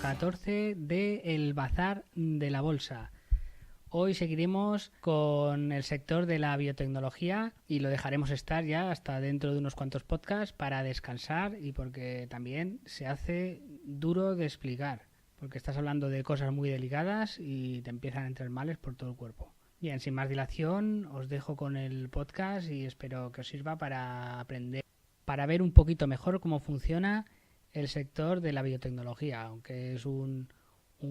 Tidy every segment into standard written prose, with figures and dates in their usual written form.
14 de El Bazar de la Bolsa. Hoy seguiremos con el sector de la biotecnología y lo dejaremos estar ya hasta dentro de unos cuantos podcasts para descansar y porque también se hace duro de explicar, porque estás hablando de cosas muy delicadas y te empiezan a entrar males por todo el cuerpo. Bien, sin más dilación, os dejo con el podcast y espero que os sirva para aprender, para ver un poquito mejor cómo funciona el sector de la biotecnología, aunque es un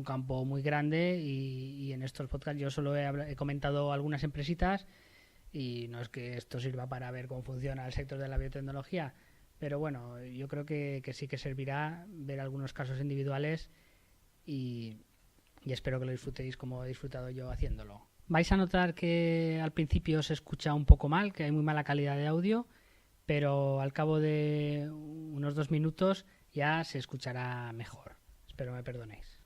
campo muy grande y en estos podcasts yo solo he comentado algunas empresitas y no es que esto sirva para ver cómo funciona el sector de la biotecnología, pero bueno, yo creo que sí que servirá ver algunos casos individuales y espero que lo disfrutéis como he disfrutado yo haciéndolo. Vais a notar que al principio se escucha un poco mal, que hay muy mala calidad de audio, pero al cabo de unos 2 minutos ya se escuchará mejor. Espero me perdonéis.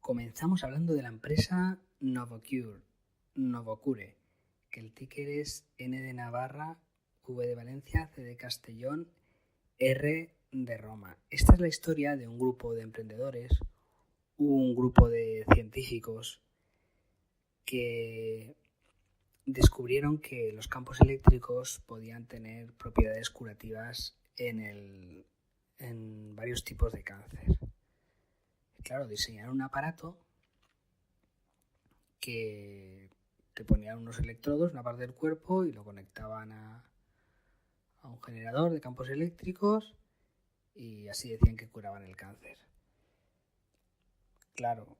Comenzamos hablando de la empresa Novocure, que el ticker es N de Navarra, V de Valencia, C de Castellón, R de Roma. Esta es la historia de un grupo de emprendedores, un grupo de científicos que descubrieron que los campos eléctricos podían tener propiedades curativas en varios tipos de cáncer. Claro, diseñaron un aparato que te ponían unos electrodos en una parte del cuerpo y lo conectaban a un generador de campos eléctricos y así decían que curaban el cáncer. Claro,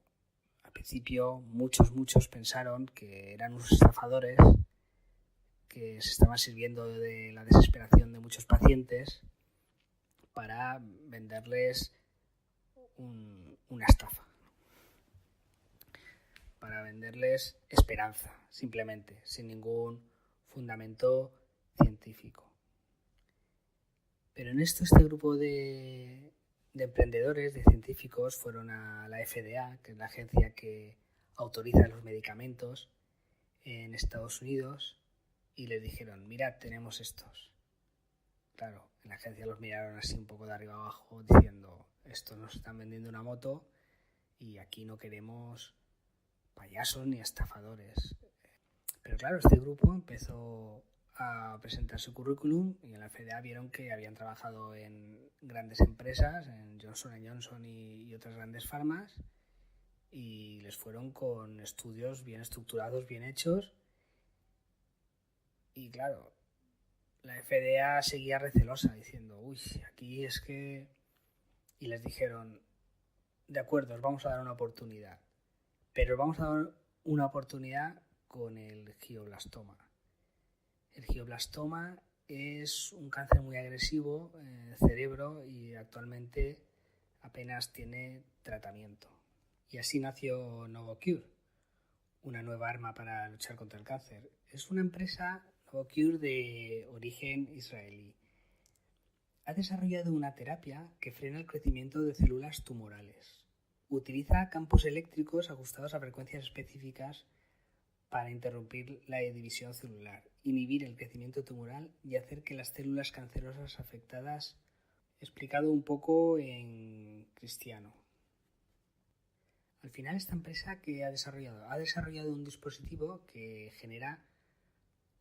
al principio muchos pensaron que eran unos estafadores que se estaban sirviendo de la desesperación de muchos pacientes para venderles una estafa, para venderles esperanza, simplemente, sin ningún fundamento científico. Pero en esto este grupo de emprendedores, de científicos, fueron a la FDA, que es la agencia que autoriza los medicamentos en Estados Unidos, y les dijeron, mirad, tenemos estos. Claro, en la agencia los miraron así un poco de arriba abajo diciendo, estos nos están vendiendo una moto y aquí no queremos payasos ni estafadores. Pero claro, este grupo empezó a presentar su currículum y en la FDA vieron que habían trabajado en grandes empresas, en Johnson & Johnson y otras grandes farmas, y les fueron con estudios bien estructurados, bien hechos. Y claro, la FDA seguía recelosa diciendo, uy, aquí es que... Y les dijeron, de acuerdo, os vamos a dar una oportunidad, pero os vamos a dar una oportunidad con el glioblastoma. El glioblastoma es un cáncer muy agresivo en el cerebro y actualmente apenas tiene tratamiento. Y así nació Novocure, una nueva arma para luchar contra el cáncer. Es una empresa, Novocure, de origen israelí. Ha desarrollado una terapia que frena el crecimiento de células tumorales. Utiliza campos eléctricos ajustados a frecuencias específicas para interrumpir la división celular, inhibir el crecimiento tumoral y hacer que las células cancerosas afectadas, explicado un poco en cristiano. Al final esta empresa que ha desarrollado un dispositivo que genera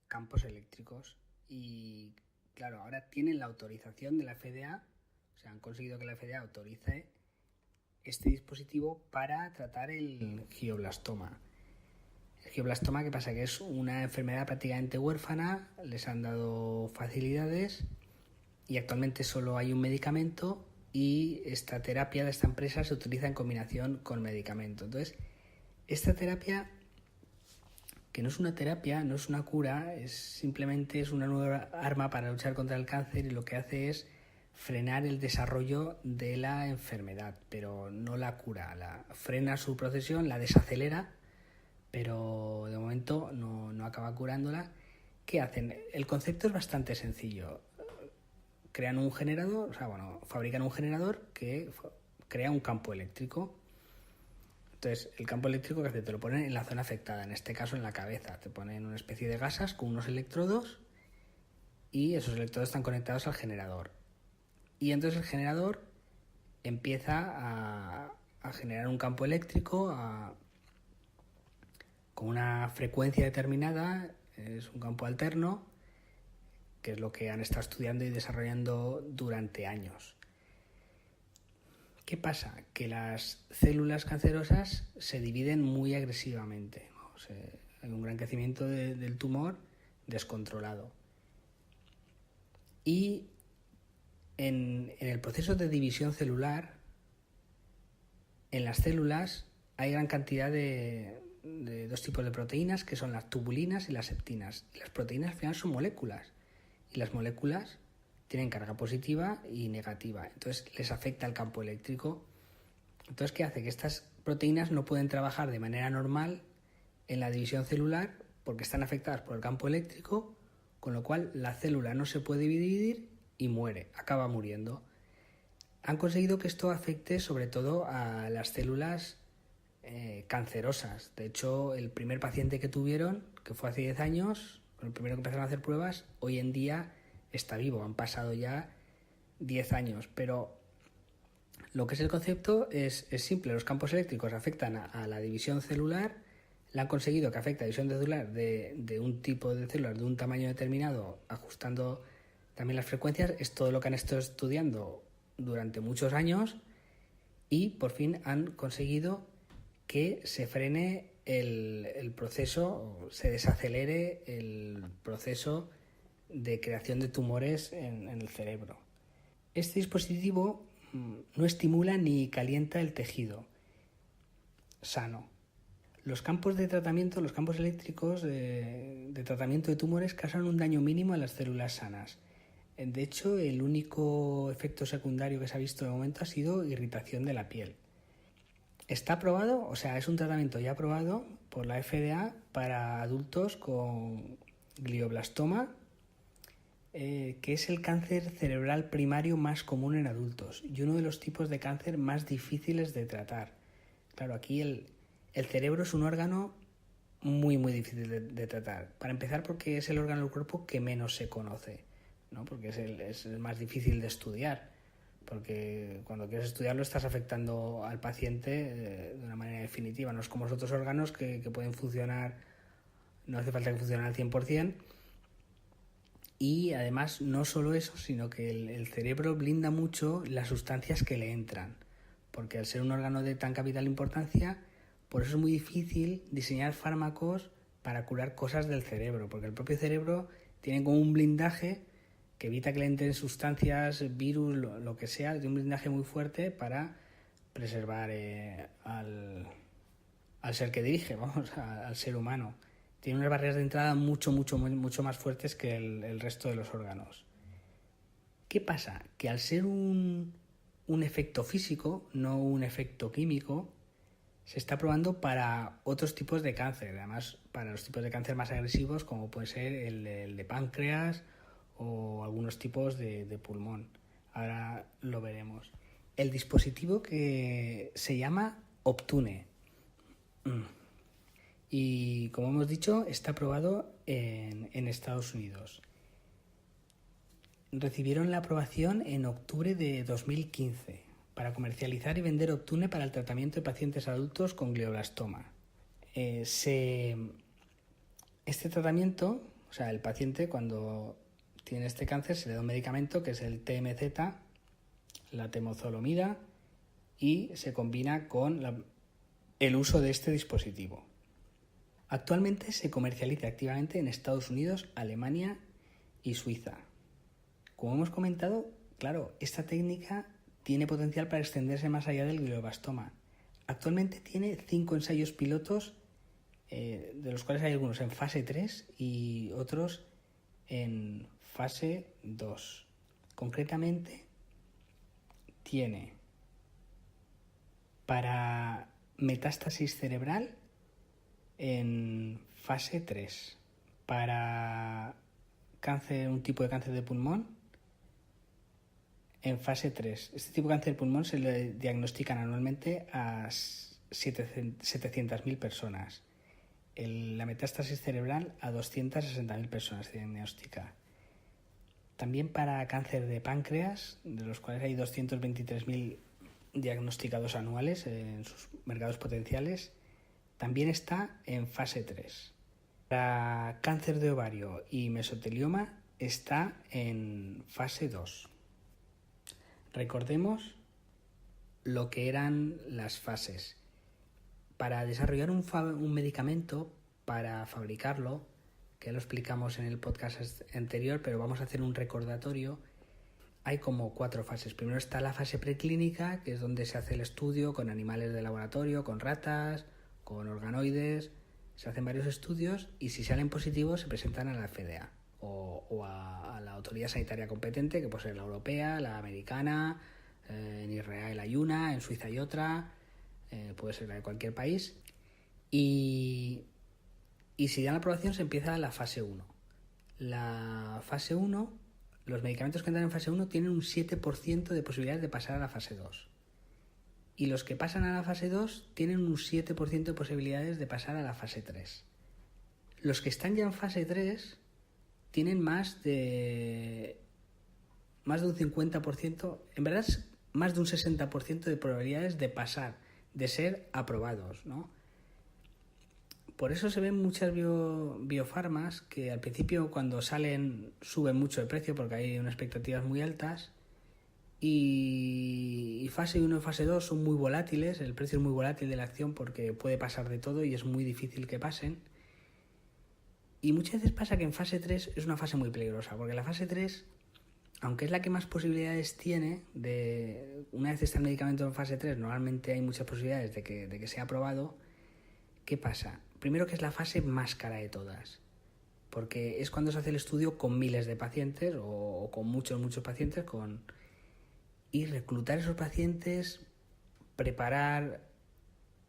campos eléctricos y claro, ahora tienen la autorización de la FDA, o sea, han conseguido que la FDA autorice este dispositivo para tratar el glioblastoma. El glioblastoma, ¿qué pasa? Que es una enfermedad prácticamente huérfana, les han dado facilidades y actualmente solo hay un medicamento y esta terapia de esta empresa se utiliza en combinación con medicamento. Entonces, esta terapia, que no es una terapia, no es una cura, simplemente es una nueva arma para luchar contra el cáncer y lo que hace es frenar el desarrollo de la enfermedad, pero no la cura, frena su procesión, la desacelera, pero de momento no acaba curándola. ¿Qué hacen? El concepto es bastante sencillo. Crean un generador, fabrican un generador que crea un campo eléctrico. Entonces, el campo eléctrico que hace, te lo ponen en la zona afectada, en este caso en la cabeza. Te ponen una especie de gasas con unos electrodos y esos electrodos están conectados al generador. Y entonces el generador empieza a generar un campo eléctrico con una frecuencia determinada. Es un campo alterno, que es lo que han estado estudiando y desarrollando durante años. ¿Qué pasa? Que las células cancerosas se dividen muy agresivamente, ¿no? Hay un gran crecimiento del tumor descontrolado. Y en el proceso de división celular, en las células hay gran cantidad de dos tipos de proteínas, que son las tubulinas y las septinas. Y las proteínas al final son moléculas. Y las moléculas tienen carga positiva y negativa. Entonces les afecta el campo eléctrico. Entonces, ¿qué hace? Que estas proteínas no pueden trabajar de manera normal en la división celular porque están afectadas por el campo eléctrico, con lo cual la célula no se puede dividir y muere, acaba muriendo. Han conseguido que esto afecte sobre todo a las células cancerosas. De hecho, el primer paciente que tuvieron, que fue hace 10 años, el primero que empezaron a hacer pruebas, hoy en día está vivo. Han pasado ya 10 años. Pero lo que es el concepto es simple. Los campos eléctricos afectan a la división celular. Le han conseguido que afecte a la división celular de un tipo de células de un tamaño determinado, ajustando también las frecuencias. Es todo lo que han estado estudiando durante muchos años y por fin han conseguido que se frene el proceso, se desacelere el proceso de creación de tumores en el cerebro. Este dispositivo no estimula ni calienta el tejido sano. Los campos de tratamiento, los campos eléctricos de tratamiento de tumores causan un daño mínimo a las células sanas. De hecho, el único efecto secundario que se ha visto de momento ha sido irritación de la piel. Está aprobado, o sea, es un tratamiento ya aprobado por la FDA para adultos con glioblastoma, que es el cáncer cerebral primario más común en adultos y uno de los tipos de cáncer más difíciles de tratar. Claro, aquí el cerebro es un órgano muy, muy difícil de tratar. Para empezar, porque es el órgano del cuerpo que menos se conoce, ¿no? Porque es el más difícil de estudiar. Porque cuando quieres estudiarlo estás afectando al paciente de una manera definitiva. No es como los otros órganos que pueden funcionar, no hace falta que funcionen al 100%. Y además no solo eso, sino que el cerebro blinda mucho las sustancias que le entran. Porque al ser un órgano de tan capital importancia, por eso es muy difícil diseñar fármacos para curar cosas del cerebro. Porque el propio cerebro tiene como un blindaje que evita que le entren sustancias, virus, lo que sea, de un blindaje muy fuerte para preservar al ser que dirige, al ser humano. Tiene unas barreras de entrada mucho más fuertes que el resto de los órganos. ¿Qué pasa? Que al ser un efecto físico, no un efecto químico, se está probando para otros tipos de cáncer, además para los tipos de cáncer más agresivos, como puede ser el de páncreas o algunos tipos de pulmón. Ahora lo veremos. El dispositivo que se llama Optune. Y como hemos dicho, está aprobado en Estados Unidos. Recibieron la aprobación en octubre de 2015 para comercializar y vender Optune para el tratamiento de pacientes adultos con glioblastoma. Este tratamiento, o sea, el paciente cuando tiene este cáncer se le da un medicamento que es el TMZ, la temozolomida, y se combina con el uso de este dispositivo. Actualmente se comercializa activamente en Estados Unidos, Alemania y Suiza. Como hemos comentado, claro, esta técnica tiene potencial para extenderse más allá del glioblastoma. Actualmente tiene 5 ensayos pilotos, de los cuales hay algunos en fase 3 y otros en fase 2. Concretamente, tiene para metástasis cerebral en fase 3, para cáncer, un tipo de cáncer de pulmón en fase 3. Este tipo de cáncer de pulmón se le diagnostican anualmente a 700.000 personas. La metástasis cerebral a 260.000 personas se diagnostica. También para cáncer de páncreas, de los cuales hay 223.000 diagnosticados anuales en sus mercados potenciales, también está en fase 3. Para cáncer de ovario y mesotelioma está en fase 2. Recordemos lo que eran las fases. Para desarrollar un medicamento, para fabricarlo, que lo explicamos en el podcast anterior, pero vamos a hacer un recordatorio, hay como 4 fases. Primero está la fase preclínica, que es donde se hace el estudio con animales de laboratorio, con ratas, con organoides. Se hacen varios estudios y si salen positivos se presentan a la FDA o a la autoridad sanitaria competente, que puede ser la europea, la americana, en Israel hay una, en Suiza hay otra, puede ser la de cualquier país. Y si dan la aprobación se empieza la fase 1. La fase 1, los medicamentos que entran en fase 1 tienen un 7% de posibilidades de pasar a la fase 2. Y los que pasan a la fase 2 tienen un 7% de posibilidades de pasar a la fase 3. Los que están ya en fase 3 tienen más de un 50%, en verdad es más de un 60% de probabilidades de pasar, de ser aprobados, ¿no? Por eso se ven muchas biofarmas que al principio cuando salen suben mucho de precio porque hay unas expectativas muy altas y fase 1 y fase 2 son muy volátiles, el precio es muy volátil de la acción porque puede pasar de todo y es muy difícil que pasen. Y muchas veces pasa que en fase 3 es una fase muy peligrosa porque la fase 3, aunque es la que más posibilidades tiene, una vez está el medicamento en fase 3 normalmente hay muchas posibilidades de que sea aprobado. ¿Qué pasa? Primero que es la fase más cara de todas, porque es cuando se hace el estudio con miles de pacientes o con muchos pacientes, y reclutar esos pacientes, preparar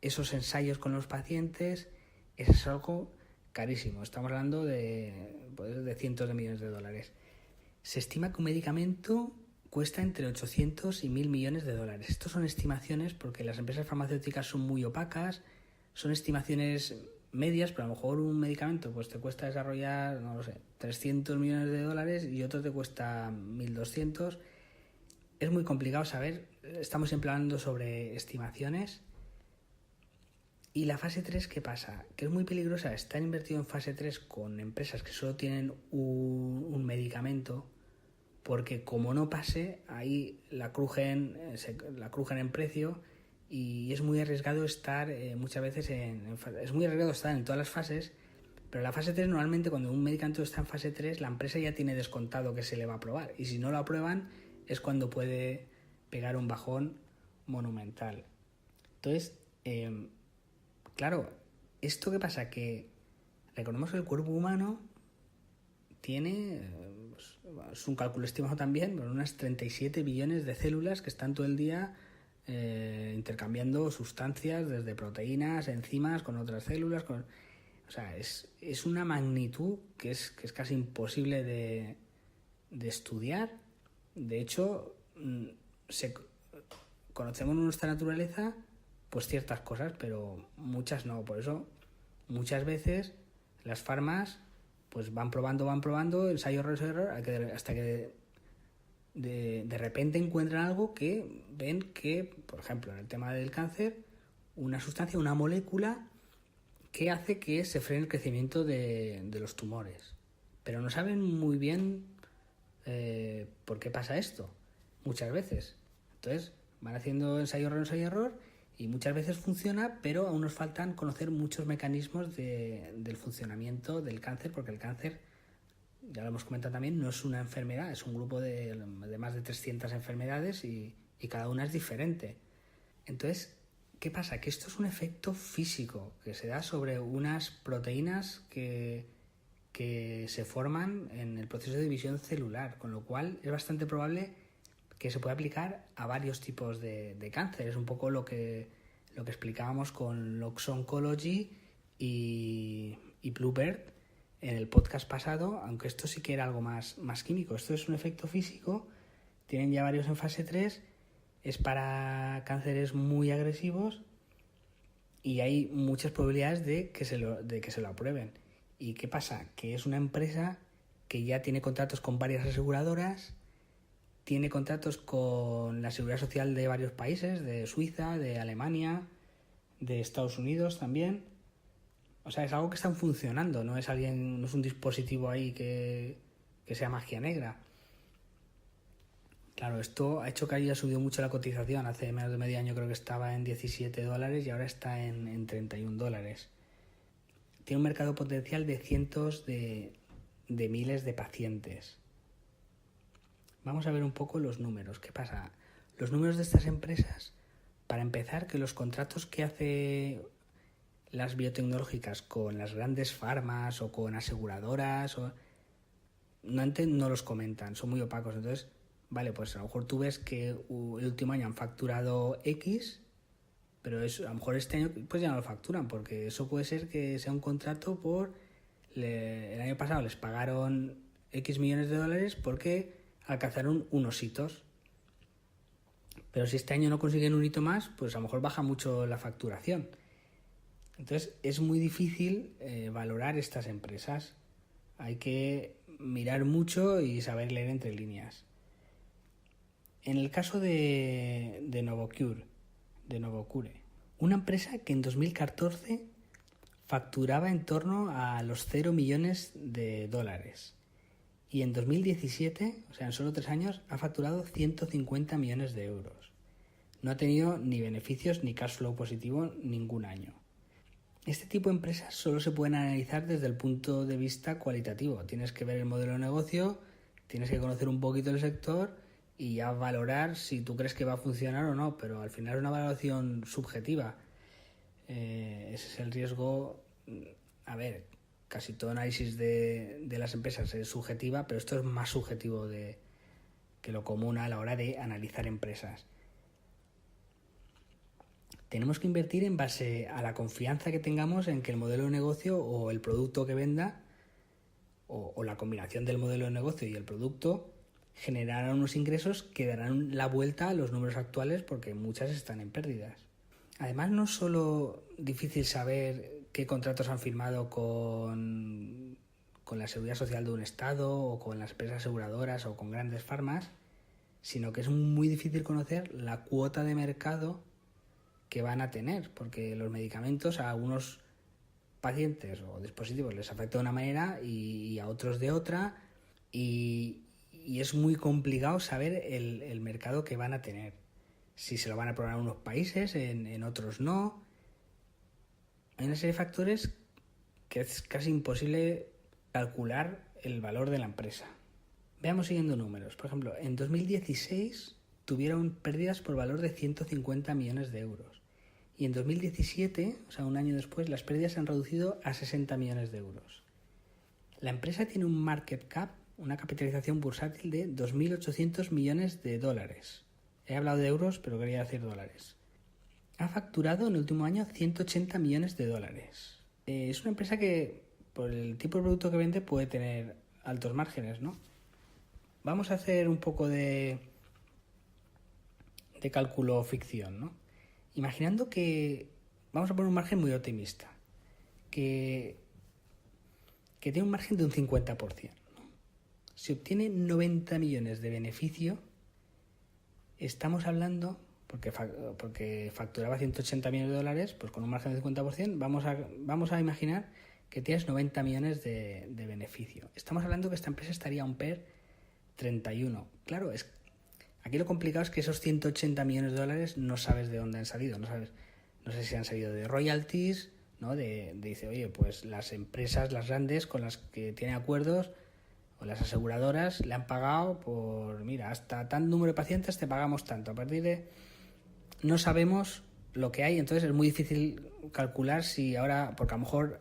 esos ensayos con los pacientes, es algo carísimo. Estamos hablando de cientos de millones de dólares. Se estima que un medicamento cuesta entre 800 y 1.000 millones de dólares. Estos son estimaciones porque las empresas farmacéuticas son muy opacas, son estimaciones medias, pero a lo mejor un medicamento pues te cuesta desarrollar, 300 millones de dólares y otro te cuesta 1.200. Es muy complicado saber, estamos siempre hablando sobre estimaciones. Y la fase 3, ¿qué pasa? Que es muy peligrosa, estar invertido en fase 3 con empresas que solo tienen un medicamento, porque como no pase, ahí la crujen en precio. Y es muy arriesgado estar muchas veces es muy arriesgado estar en todas las fases, pero la fase 3 normalmente cuando un medicamento está en fase 3 la empresa ya tiene descontado que se le va a aprobar y si no lo aprueban es cuando puede pegar un bajón monumental. Entonces, claro, ¿esto qué pasa? Que recordemos que el cuerpo humano tiene, es un cálculo estimado también, pero unas 37 billones de células que están todo el día intercambiando sustancias desde proteínas, enzimas con otras células. O sea, es una magnitud que es casi imposible de estudiar. De hecho, conocemos nuestra naturaleza, pues ciertas cosas, pero muchas no. Por eso, muchas veces las farmas pues van probando, ensayo, error, hasta que de repente encuentran algo que ven que, por ejemplo, en el tema del cáncer, una sustancia, una molécula que hace que se frene el crecimiento de los tumores. Pero no saben muy bien por qué pasa esto, muchas veces. Entonces, van haciendo ensayo, error, y muchas veces funciona, pero aún nos faltan conocer muchos mecanismos del funcionamiento del cáncer, porque el cáncer, ya lo hemos comentado también, no es una enfermedad, es un grupo de más de 300 enfermedades y cada una es diferente. Entonces, ¿qué pasa? Que esto es un efecto físico que se da sobre unas proteínas que se forman en el proceso de división celular, con lo cual es bastante probable que se pueda aplicar a varios tipos de cáncer. Es un poco lo que explicábamos con Lox Oncology y Bluebird en el podcast pasado, aunque esto sí que era algo más químico. Esto es un efecto físico, tienen ya varios en fase 3, es para cánceres muy agresivos y hay muchas probabilidades de que se lo aprueben. ¿Y qué pasa? Que es una empresa que ya tiene contratos con varias aseguradoras tiene contratos con la Seguridad Social de varios países, de Suiza, de Alemania, de Estados Unidos también. O sea, es algo que está funcionando, no es un dispositivo ahí que sea magia negra. Claro, esto ha hecho que haya subido mucho la cotización. Hace menos de medio año creo que estaba en $17 y ahora está en $31. Tiene un mercado potencial de cientos de miles de pacientes. Vamos a ver un poco los números. ¿Qué pasa? Los números de estas empresas, para empezar, que los contratos que hace las biotecnológicas con las grandes farmas o con aseguradoras no los comentan, son muy opacos. Entonces, vale, pues a lo mejor tú ves que el último año han facturado X, pero a lo mejor este año pues ya no lo facturan, porque eso puede ser que sea un contrato el año pasado les pagaron X millones de dólares porque alcanzaron unos hitos. Pero si este año no consiguen un hito más, pues a lo mejor baja mucho la facturación. Entonces es muy difícil valorar estas empresas. Hay que mirar mucho y saber leer entre líneas. En el caso de Novocure, una empresa que en 2014 facturaba en torno a los 0 millones de dólares y en 2017, o sea en solo 3 años, ha facturado 150 millones de euros. No ha tenido ni beneficios ni cash flow positivo ningún año. Este tipo de empresas solo se pueden analizar desde el punto de vista cualitativo. Tienes que ver el modelo de negocio, tienes que conocer un poquito el sector y ya valorar si tú crees que va a funcionar o no, pero al final es una valoración subjetiva. Ese es el riesgo. A ver, casi todo análisis de las empresas es subjetiva, pero esto es más subjetivo que lo común a la hora de analizar empresas. Tenemos que invertir en base a la confianza que tengamos en que el modelo de negocio o el producto que venda o la combinación del modelo de negocio y el producto generarán unos ingresos que darán la vuelta a los números actuales, porque muchas están en pérdidas. Además, no es solo difícil saber qué contratos han firmado con la Seguridad Social de un estado o con las empresas aseguradoras o con grandes farmas, sino que es muy difícil conocer la cuota de mercado que van a tener, porque los medicamentos a algunos pacientes o dispositivos les afecta de una manera y a otros de otra, y es muy complicado saber el mercado que van a tener. Si se lo van a probar en unos países, en otros no. Hay una serie de factores que es casi imposible calcular el valor de la empresa. Veamos siguiendo números. Por ejemplo, en 2016 tuvieron pérdidas por valor de 150 millones de euros. Y en 2017, o sea, un año después, las pérdidas se han reducido a 60 millones de euros. La empresa tiene un market cap, una capitalización bursátil de 2.800 millones de dólares. He hablado de euros, pero quería decir dólares. Ha facturado en el último año 180 millones de dólares. Es una empresa que, por el tipo de producto que vende, puede tener altos márgenes, ¿no? Vamos a hacer un poco de cálculo ficción, ¿no? Imaginando que vamos a poner un margen muy optimista, que tiene un margen de un 50%. ¿no? Si obtiene 90 millones de beneficio, estamos hablando, porque facturaba 180 millones de dólares, pues con un margen del 50%, vamos a imaginar que tienes 90 millones de beneficio. Estamos hablando que esta empresa estaría a un PER 31. Claro, aquí lo complicado es que esos 180 millones de dólares no sabes de dónde han salido, no sé si han salido de royalties, ¿no? Dice, oye, pues las empresas, las grandes con las que tiene acuerdos, o las aseguradoras, le han pagado por, mira, hasta tal número de pacientes te pagamos tanto. A partir de... No sabemos lo que hay, entonces es muy difícil calcular si ahora, porque a lo mejor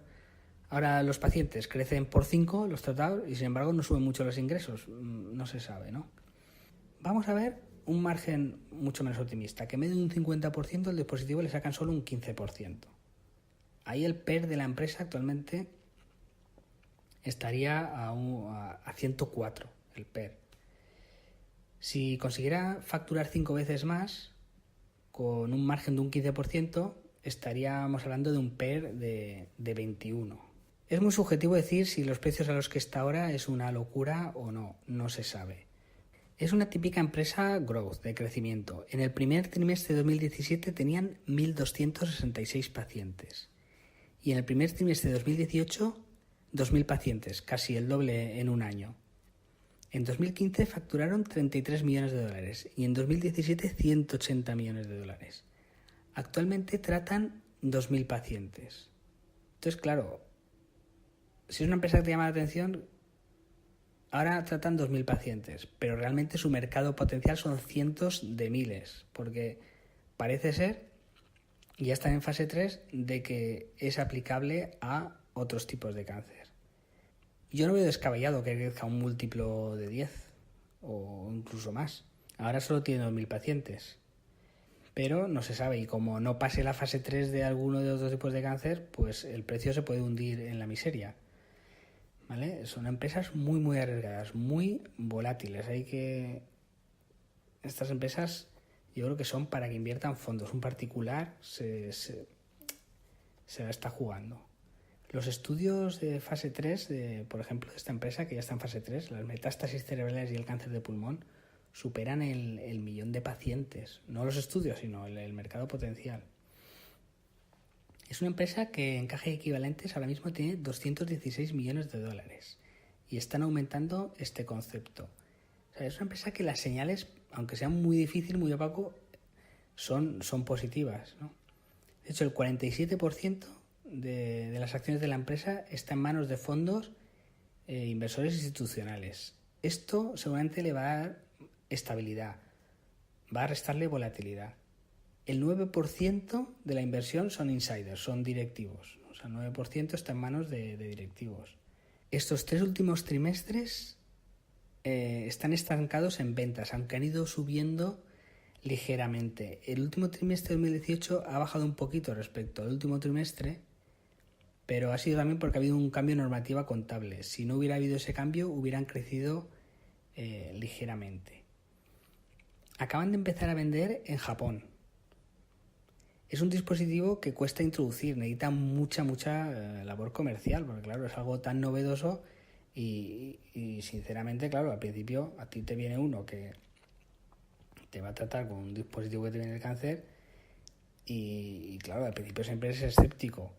ahora los pacientes crecen por 5, los tratados, y sin embargo no suben mucho los ingresos. No se sabe, ¿no? Vamos a ver un margen mucho menos optimista, que en vez de un 50%, el dispositivo le sacan solo un 15%. Ahí el PER de la empresa actualmente estaría a 104, el PER. Si consiguiera facturar 5 veces más, con un margen de un 15%, estaríamos hablando de un PER de 21. Es muy subjetivo decir si los precios a los que está ahora es una locura o no, no se sabe. Es una típica empresa growth, de crecimiento. En el primer trimestre de 2017 tenían 1.266 pacientes. Y en el primer trimestre de 2018, 2.000 pacientes, casi el doble en un año. En 2015 facturaron 33 millones de dólares y en 2017 180 millones de dólares. Actualmente tratan 2.000 pacientes. Entonces, claro, si es una empresa que te llama la atención, ahora tratan 2.000 pacientes, pero realmente su mercado potencial son cientos de miles, porque parece ser, y ya están en fase 3, de que es aplicable a otros tipos de cáncer. Yo no veo descabellado que crezca un múltiplo de 10 o incluso más. Ahora solo tiene 2.000 pacientes, pero no se sabe, y como no pase la fase 3 de alguno de los otros tipos de cáncer, pues el precio se puede hundir en la miseria. ¿Vale? Son empresas muy, muy arriesgadas, muy volátiles. Estas empresas yo creo que son para que inviertan fondos. Un particular se la está jugando. Los estudios de fase 3, por ejemplo, de esta empresa, que ya está en fase 3, las metástasis cerebrales y el cáncer de pulmón, superan el millón de pacientes. No los estudios, sino el mercado potencial. Es una empresa que en caja de equivalentes ahora mismo tiene 216 millones de dólares y están aumentando este concepto. O sea, es una empresa que las señales, aunque sean muy difíciles, muy opaco, son positivas, ¿no? De hecho, el 47% de las acciones de la empresa está en manos de fondos inversores institucionales. Esto seguramente le va a dar estabilidad, va a restarle volatilidad. El 9% de la inversión son insiders, son directivos. O sea, el 9% está en manos de directivos. Estos 3 últimos trimestres están estancados en ventas, aunque han ido subiendo ligeramente. El último trimestre de 2018 ha bajado un poquito respecto al último trimestre, pero ha sido también porque ha habido un cambio en normativa contable. Si no hubiera habido ese cambio, hubieran crecido ligeramente. Acaban de empezar a vender en Japón. Es un dispositivo que cuesta introducir, necesita mucha labor comercial, porque claro, es algo tan novedoso y sinceramente, claro, al principio a ti te viene uno que te va a tratar con un dispositivo que te viene el cáncer y claro, al principio siempre eres escéptico.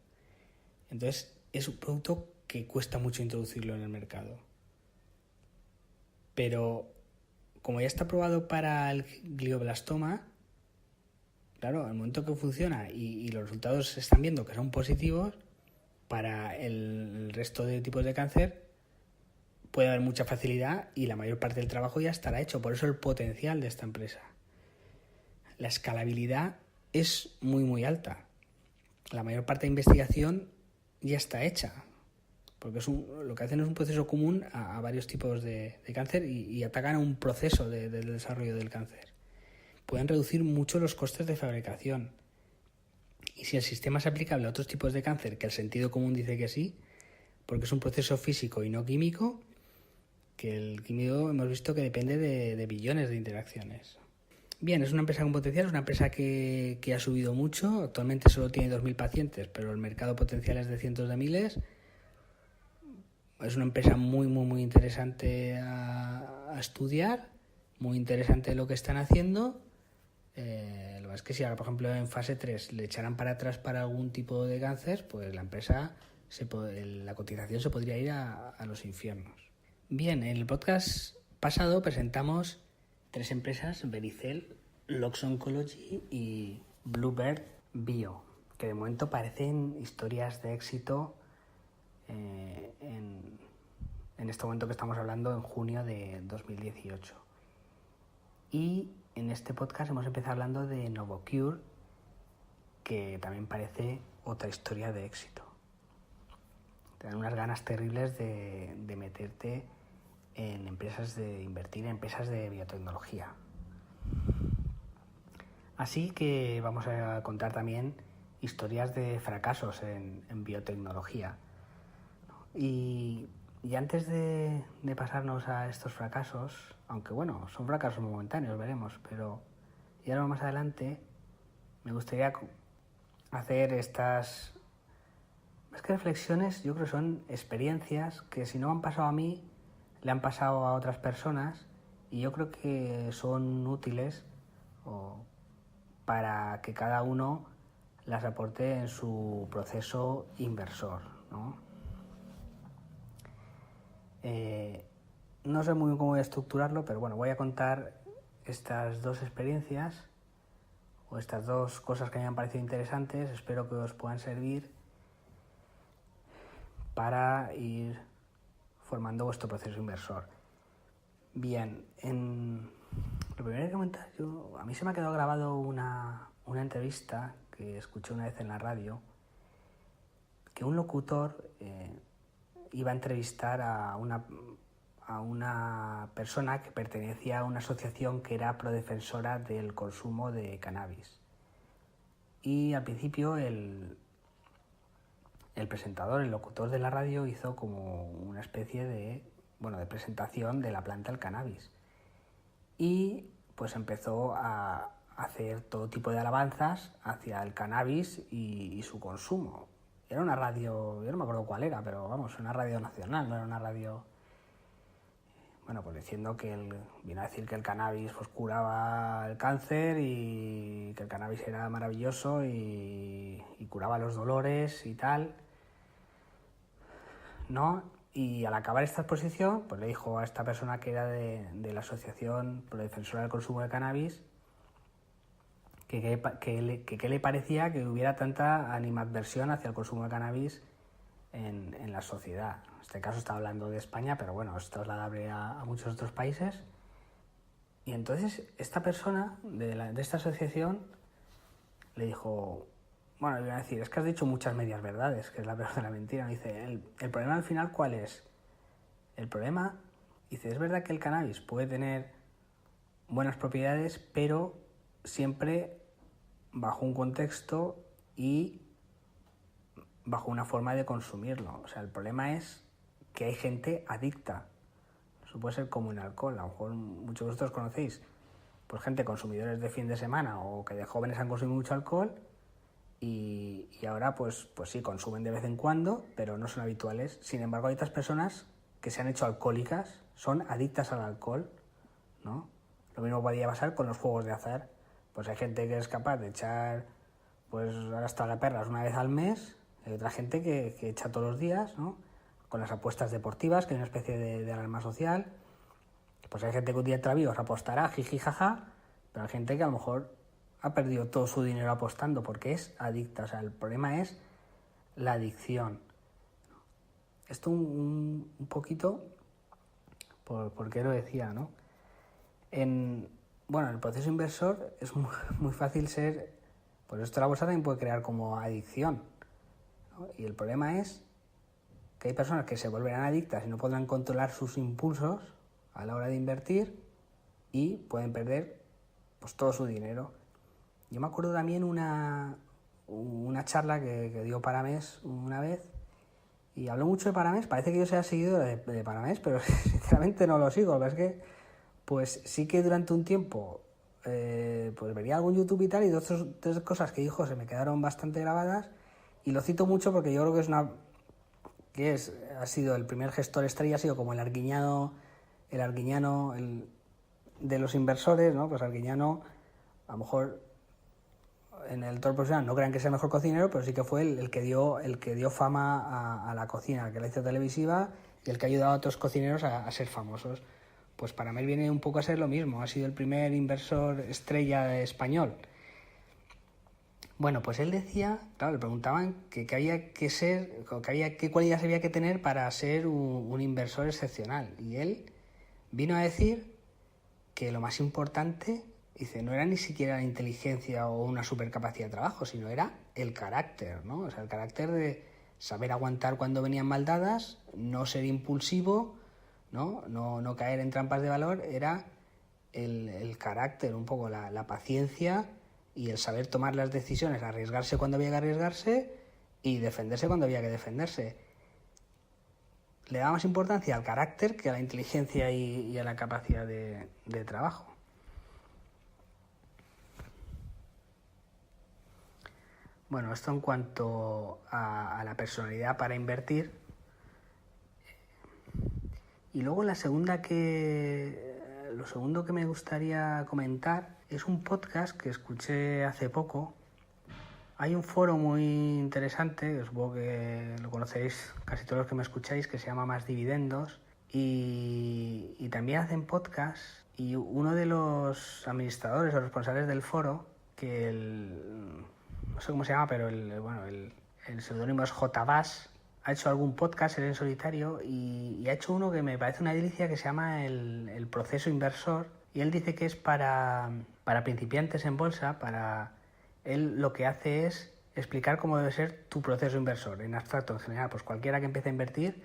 Entonces es un producto que cuesta mucho introducirlo en el mercado. Pero como ya está aprobado para el glioblastoma, claro, al momento que funciona y los resultados se están viendo que son positivos, para el resto de tipos de cáncer puede haber mucha facilidad y la mayor parte del trabajo ya estará hecho. Por eso el potencial de esta empresa. La escalabilidad es muy, muy alta. La mayor parte de investigación ya está hecha, porque lo que hacen es un proceso común a varios tipos de cáncer y atacan a un proceso del desarrollo del cáncer. Pueden reducir mucho los costes de fabricación. Y si el sistema es aplicable a otros tipos de cáncer, que el sentido común dice que sí, porque es un proceso físico y no químico, que el químico hemos visto que depende de billones de interacciones. Bien, es una empresa con potencial, es una empresa que ha subido mucho, actualmente solo tiene 2.000 pacientes, pero el mercado potencial es de cientos de miles. Es una empresa muy, muy, muy interesante a estudiar, muy interesante lo que están haciendo. Lo que pasa es que si ahora, por ejemplo, en fase 3 le echaran para atrás para algún tipo de cáncer, pues la empresa, la cotización se podría ir a los infiernos. Bien, en el podcast pasado presentamos 3 empresas, Vericel, Lox Oncology y Bluebird Bio, que de momento parecen historias de éxito en este momento que estamos hablando, en junio de 2018. Y en este podcast hemos empezado hablando de Novocure, que también parece otra historia de éxito. Te dan unas ganas terribles de meterte en empresas, de invertir en empresas de biotecnología. Así que vamos a contar también historias de fracasos en biotecnología. Y antes de pasarnos a estos fracasos, aunque bueno, son fracasos momentáneos, veremos, pero ya más adelante me gustaría hacer estas, más que reflexiones, yo creo que son experiencias que si no me han pasado a mí, le han pasado a otras personas y yo creo que son útiles para que cada uno las aporte en su proceso inversor, ¿no? No sé muy bien cómo voy a estructurarlo, pero bueno, voy a contar estas dos experiencias o estas dos cosas que me han parecido interesantes. Espero que os puedan servir para ir formando vuestro proceso inversor. Bien, lo primero que comentar, a mí se me ha quedado grabado una entrevista que escuché una vez en la radio, que un locutor iba a entrevistar a una persona que pertenecía a una asociación que era prodefensora del consumo de cannabis. Y al principio el presentador, el locutor de la radio, hizo como una especie de presentación de la planta del cannabis. Y pues empezó a hacer todo tipo de alabanzas hacia el cannabis y su consumo. Era una radio, yo no me acuerdo cuál era, pero vamos, una radio nacional, no era una radio... Bueno, pues diciendo que vino a decir que el cannabis pues curaba el cáncer y que el cannabis era maravilloso y curaba los dolores y tal, ¿no? Y al acabar esta exposición, pues le dijo a esta persona que era de la Asociación Prodefensora del Consumo de Cannabis que le parecía que hubiera tanta animadversión hacia el consumo de cannabis en la sociedad. En este caso está hablando de España, pero bueno, es trasladable a muchos otros países. Y entonces esta persona de esta asociación le dijo, bueno, le iba a decir, es que has dicho muchas medias verdades, que es la peor de la mentira. Me dice, el problema al final, ¿cuál es? El problema, dice, es verdad que el cannabis puede tener buenas propiedades, pero siempre bajo un contexto y bajo una forma de consumirlo. O sea, el problema es que hay gente adicta. Eso puede ser como el alcohol. A lo mejor muchos de vosotros conocéis pues gente consumidores de fin de semana o que de jóvenes han consumido mucho alcohol y ahora pues sí, consumen de vez en cuando, pero no son habituales. Sin embargo, hay otras personas que se han hecho alcohólicas, son adictas al alcohol, ¿no? Lo mismo podría pasar con los juegos de azar. Pues hay gente que es capaz de echar pues hasta las perras una vez al mes, hay otra gente que echa todos los días, ¿no? Con las apuestas deportivas, que es una especie de alarma social. Pues hay gente que un día entre amigos apostará, jiji, jaja, pero hay gente que a lo mejor ha perdido todo su dinero apostando porque es adicta. O sea, el problema es la adicción. Esto un poquito, por qué lo decía, ¿no? En el proceso inversor es muy fácil ser, pues esto la bolsa también puede crear como adicción, ¿no? Y el problema es que hay personas que se volverán adictas y no podrán controlar sus impulsos a la hora de invertir y pueden perder pues todo su dinero. Yo me acuerdo también una charla que dio Paramés una vez y habló mucho de Paramés. Parece que yo sea seguidor de Paramés, pero sinceramente no lo sigo. Es que pues sí que durante un tiempo pues vería algún YouTube y tal, y dos cosas que dijo se me quedaron bastante grabadas y lo cito mucho porque yo creo que ha sido el primer gestor estrella, ha sido como el arguiñano de los inversores, ¿no? Pues Arguiñano, a lo mejor en el entorno profesional no crean que sea el mejor cocinero, pero sí que fue el que dio fama a la cocina, que la hizo televisiva y el que ha ayudado a otros cocineros a ser famosos. Pues para mí viene un poco a ser lo mismo, ha sido el primer inversor estrella español. Bueno, pues él decía, claro, le preguntaban que había que ser, qué cualidades había que tener para ser un inversor excepcional. Y él vino a decir que lo más importante, dice, no era ni siquiera la inteligencia o una supercapacidad de trabajo, sino era el carácter, ¿no? O sea, el carácter de saber aguantar cuando venían mal dadas, no ser impulsivo, no caer en trampas de valor, era el carácter, un poco la paciencia y el saber tomar las decisiones, arriesgarse cuando había que arriesgarse y defenderse cuando había que defenderse. Le daba más importancia al carácter que a la inteligencia y a la capacidad de trabajo. Bueno, esto en cuanto a la personalidad para invertir. Y luego la segunda lo segundo que me gustaría comentar es un podcast que escuché hace poco. Hay un foro muy interesante, supongo que lo conoceréis casi todos los que me escucháis, que se llama Más Dividendos, y también hacen podcast, y uno de los administradores o responsables del foro, que no sé cómo se llama, pero el seudónimo es JBass, ha hecho algún podcast, él en solitario, y ha hecho uno que me parece una delicia, que se llama el proceso inversor, y él dice que es para principiantes en bolsa. Él lo que hace es explicar cómo debe ser tu proceso inversor, en abstracto en general, pues cualquiera que empiece a invertir,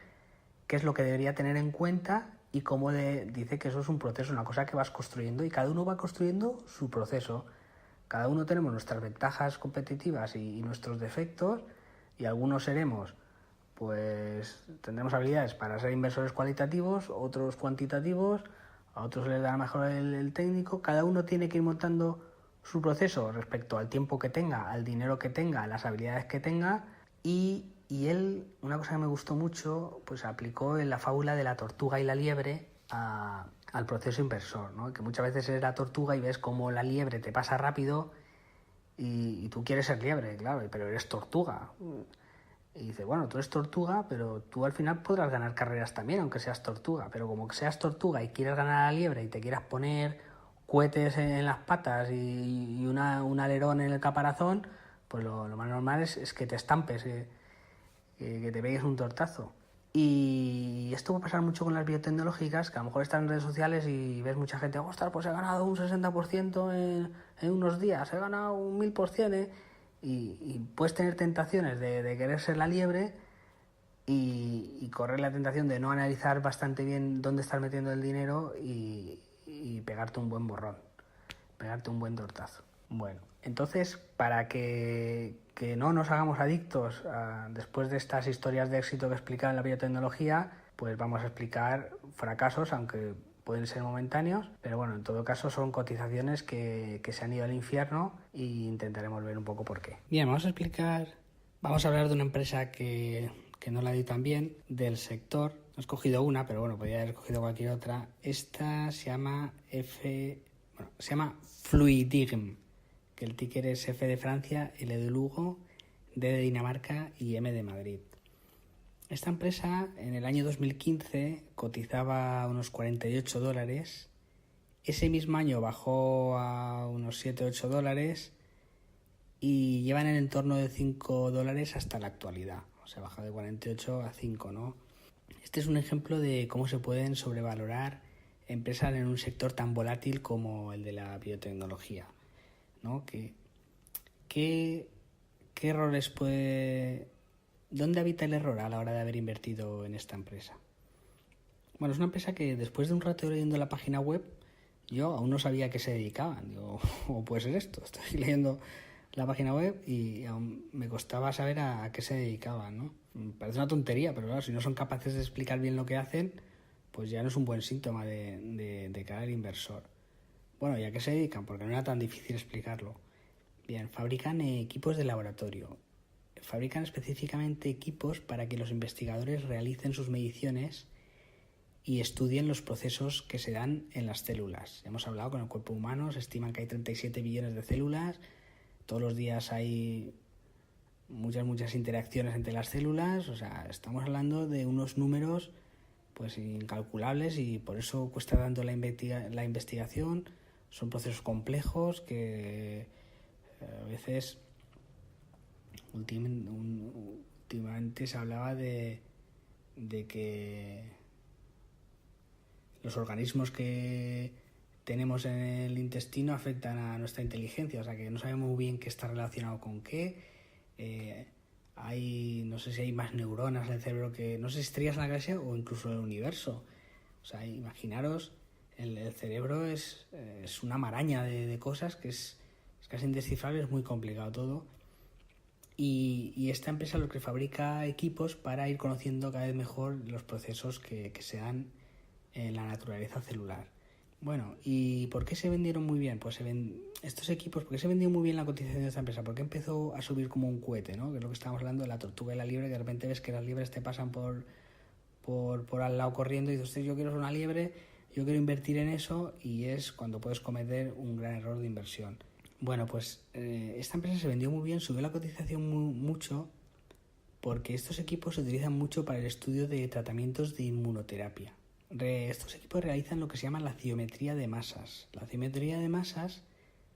qué es lo que debería tener en cuenta y cómo dice que eso es un proceso, una cosa que vas construyendo, y cada uno va construyendo su proceso. Cada uno tenemos nuestras ventajas competitivas y nuestros defectos, y algunos tendremos habilidades para ser inversores cualitativos, otros cuantitativos, a otros les da mejor el técnico. Cada uno tiene que ir montando su proceso respecto al tiempo que tenga, al dinero que tenga, a las habilidades que tenga, y él, una cosa que me gustó mucho, pues aplicó en la fábula de la tortuga y la liebre al proceso inversor, ¿no? Que muchas veces eres la tortuga y ves cómo la liebre te pasa rápido y tú quieres ser liebre, claro, pero eres tortuga. Y dice, bueno, tú eres tortuga, pero tú al final podrás ganar carreras también, aunque seas tortuga. Pero como que seas tortuga y quieres ganar a la liebre y te quieras poner cohetes en las patas y un alerón en el caparazón, pues lo más normal es que te estampes, que te pegues un tortazo. Y esto puede pasar mucho con las biotecnológicas, que a lo mejor están en redes sociales y ves mucha gente, ostras, pues he ganado un 60% en unos días, he ganado un 1000%, y puedes tener tentaciones de querer ser la liebre y correr la tentación de no analizar bastante bien dónde estás metiendo el dinero y pegarte un buen borrón, pegarte un buen tortazo. Bueno, entonces, para que no nos hagamos adictos después de estas historias de éxito que he explicado en la biotecnología, pues vamos a explicar fracasos, aunque pueden ser momentáneos, pero bueno, en todo caso son cotizaciones que se han ido al infierno, e intentaremos ver un poco por qué. Bien, vamos a hablar de una empresa que no la di tan bien, del sector. He escogido una, pero bueno, podría haber escogido cualquier otra. Esta se llama Fluidigm, que el ticker es F de Francia, L de Lugo, D de Dinamarca y M de Madrid. Esta empresa en el año 2015 cotizaba unos $48. Ese mismo año bajó a unos $7-8 y lleva en el entorno de $5 hasta la actualidad. O sea, baja de 48 a 5, ¿no? Este es un ejemplo de cómo se pueden sobrevalorar empresas en un sector tan volátil como el de la biotecnología, ¿no? ¿Qué errores ¿Dónde habita el error a la hora de haber invertido en esta empresa? Bueno, es una empresa que después de un rato leyendo la página web, yo aún no sabía a qué se dedicaban. Digo, ¿cómo puede ser esto? Estoy leyendo la página web y aún me costaba saber a qué se dedicaban, ¿no? Me parece una tontería, pero claro, si no son capaces de explicar bien lo que hacen, pues ya no es un buen síntoma de cara al inversor. Bueno, ¿y a qué se dedican? Porque no era tan difícil explicarlo. Bien, fabrican equipos de laboratorio. Fabrican específicamente equipos para que los investigadores realicen sus mediciones y estudien los procesos que se dan en las células. Hemos hablado con el cuerpo humano, se estiman que hay 37 billones de células, todos los días hay muchas interacciones entre las células, o sea, estamos hablando de unos números pues incalculables, y por eso cuesta tanto la investigación. Son procesos complejos que a veces últimamente se hablaba de que los organismos que tenemos en el intestino afectan a nuestra inteligencia, o sea que no sabemos muy bien qué está relacionado con qué. No sé si hay más neuronas en el cerebro no sé si estrellas en la galaxia o incluso en el universo. O sea, imaginaros, el cerebro es una maraña de cosas que es casi indescifrable, es muy complicado todo. Y esta empresa lo que fabrica equipos para ir conociendo cada vez mejor los procesos que se dan en la naturaleza celular. Bueno, ¿y por qué se vendieron muy bien? Pues estos equipos, ¿por qué se vendió muy bien la cotización de esta empresa? Porque empezó a subir como un cohete, ¿no? Que es lo que estábamos hablando de la tortuga y la liebre, que de repente ves que las liebres te pasan por al lado corriendo y dices, yo quiero ser una liebre, yo quiero invertir en eso, y es cuando puedes cometer un gran error de inversión. Bueno, pues esta empresa se vendió muy bien, subió la cotización mucho, porque estos equipos se utilizan mucho para el estudio de tratamientos de inmunoterapia. Estos equipos realizan lo que se llama la ciometría de masas. La ciometría de masas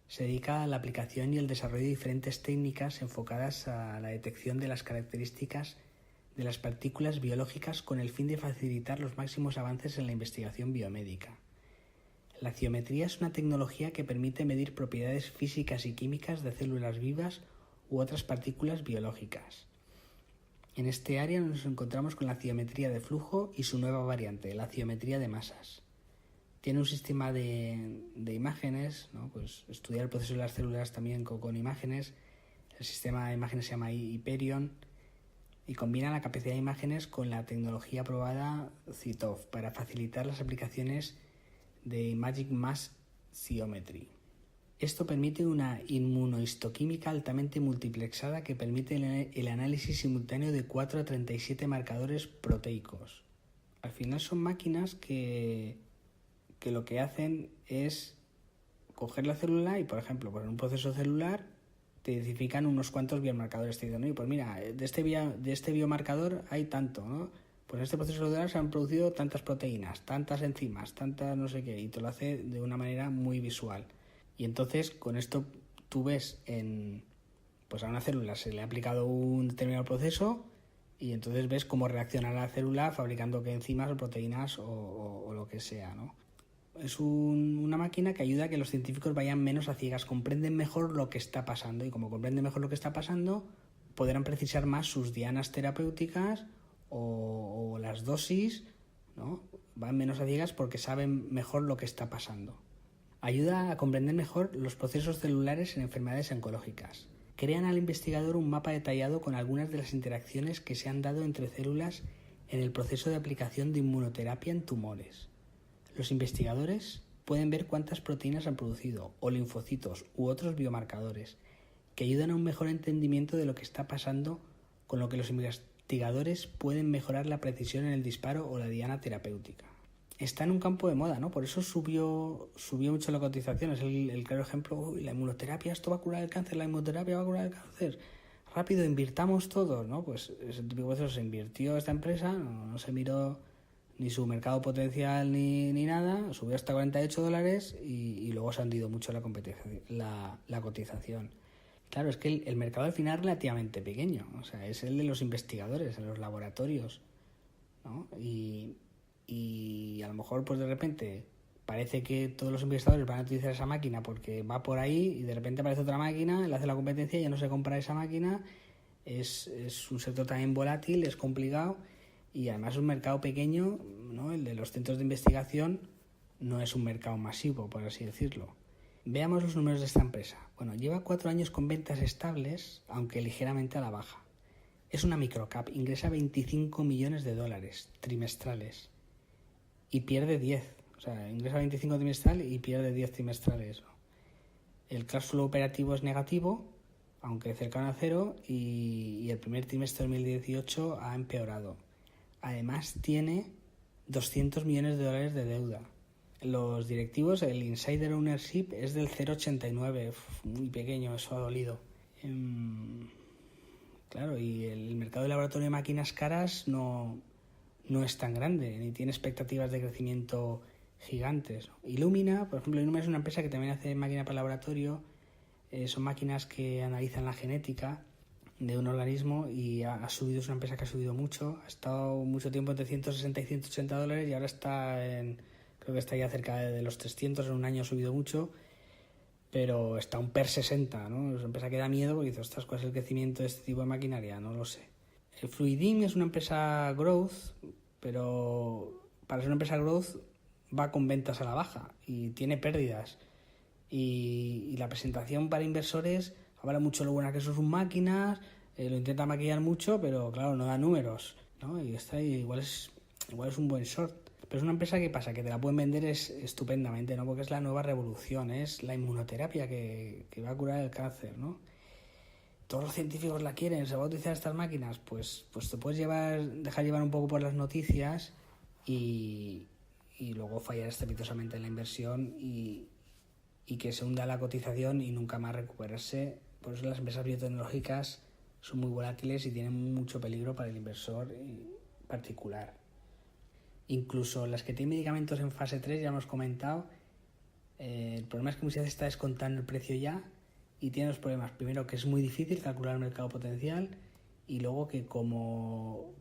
se dedica a la aplicación y el desarrollo de diferentes técnicas enfocadas a la detección de las características de las partículas biológicas con el fin de facilitar los máximos avances en la investigación biomédica. La ciometría es una tecnología que permite medir propiedades físicas y químicas de células vivas u otras partículas biológicas. En este área nos encontramos con la ciometría de flujo y su nueva variante, la ciometría de masas. Tiene un sistema de imágenes, ¿no? Pues estudiar el proceso de las células también con imágenes. El sistema de imágenes se llama Hyperion y combina la capacidad de imágenes con la tecnología aprobada CITOF para facilitar las aplicaciones de Imaging Mass Spectrometry. Esto permite una inmunohistoquímica altamente multiplexada que permite el análisis simultáneo de 4 a 37 marcadores proteicos. Al final son máquinas que lo que hacen es coger la célula y, por ejemplo, en un proceso celular te identifican unos cuantos biomarcadores. Te dicen, oye, pues mira, de este biomarcador hay tanto, ¿no? Pues en este proceso celular se han producido tantas proteínas, tantas enzimas, tantas no sé qué, y te lo hace de una manera muy visual. Y entonces con esto tú ves pues a una célula se le ha aplicado un determinado proceso y entonces ves cómo reacciona la célula fabricando qué enzimas o proteínas o lo que sea, ¿no? Es una máquina que ayuda a que los científicos vayan menos a ciegas, comprenden mejor lo que está pasando, y como comprenden mejor lo que está pasando, podrán precisar más sus dianas terapéuticas o las dosis, ¿no? Van menos a ciegas porque saben mejor lo que está pasando. Ayuda a comprender mejor los procesos celulares en enfermedades oncológicas. Crean al investigador un mapa detallado con algunas de las interacciones que se han dado entre células en el proceso de aplicación de inmunoterapia en tumores. Los investigadores pueden ver cuántas proteínas han producido, o linfocitos u otros biomarcadores, que ayudan a un mejor entendimiento de lo que está pasando, con lo que los investigadores pueden mejorar la precisión en el disparo o la diana terapéutica. Está en un campo de moda, ¿no? Por eso subió mucho la cotización. Es el claro ejemplo. La inmunoterapia, esto va a curar el cáncer, la inmunoterapia va a curar el cáncer. Rápido, invirtamos todos, ¿no? Pues ese típico de se invirtió esta empresa, no se miró ni su mercado potencial ni nada, subió hasta $48 y luego se ha hundido mucho la cotización. Claro, es que el mercado al final es relativamente pequeño, o sea, es el de los investigadores, en los laboratorios, ¿no? Y a lo mejor pues de repente parece que todos los investigadores van a utilizar esa máquina porque va por ahí, y de repente aparece otra máquina, le hace la competencia y ya no se compra esa máquina. Es un sector también volátil, es complicado, y además es un mercado pequeño, ¿no? El de los centros de investigación no es un mercado masivo, por así decirlo. Veamos los números de esta empresa. Bueno, lleva 4 años con ventas estables, aunque ligeramente a la baja. Es una microcap, ingresa $25 millones trimestrales y pierde 10. O sea, ingresa 25 trimestral y pierde 10 trimestrales, ¿no? El cash flow operativo es negativo, aunque cercano a cero, y el primer trimestre de 2018 ha empeorado. Además tiene $200 millones de deuda. Los directivos, el insider ownership es del 0,89, muy pequeño, eso ha dolido. Claro, y el mercado de laboratorio de máquinas caras no es tan grande, ni tiene expectativas de crecimiento gigantes, ¿no? Illumina, por ejemplo, Illumina es una empresa que también hace máquinas para laboratorio. Son máquinas que analizan la genética de un organismo, y ha subido, es una empresa que ha subido mucho, ha estado mucho tiempo entre $160 y $180 y ahora creo que está ya cerca de los 300, en un año ha subido mucho, pero está un PER 60, ¿no? Es una empresa que da miedo porque dice, ostras, ¿cuál es el crecimiento de este tipo de maquinaria? No lo sé. Fluidim es una empresa growth, pero para ser una empresa growth va con ventas a la baja y tiene pérdidas. Y la presentación para inversores habla mucho de lo buenas que son sus máquinas, lo intenta maquillar mucho, pero claro, no da números, ¿no? Y igual es un buen short. Pero es una empresa que pasa, que te la pueden vender estupendamente, ¿no? Porque es la nueva revolución, es la inmunoterapia que va a curar el cáncer, ¿no? Todos los científicos la quieren, se va a utilizar estas máquinas, pues te puedes dejar llevar un poco por las noticias y y luego fallar estrepitosamente en la inversión y que se hunda la cotización y nunca más recuperarse. Por eso las empresas biotecnológicas son muy volátiles y tienen mucho peligro para el inversor particular. Incluso las que tienen medicamentos en fase 3, ya hemos comentado, el problema es que muchas veces está descontando el precio ya y tiene dos problemas. Primero, que es muy difícil calcular el mercado potencial, y luego que como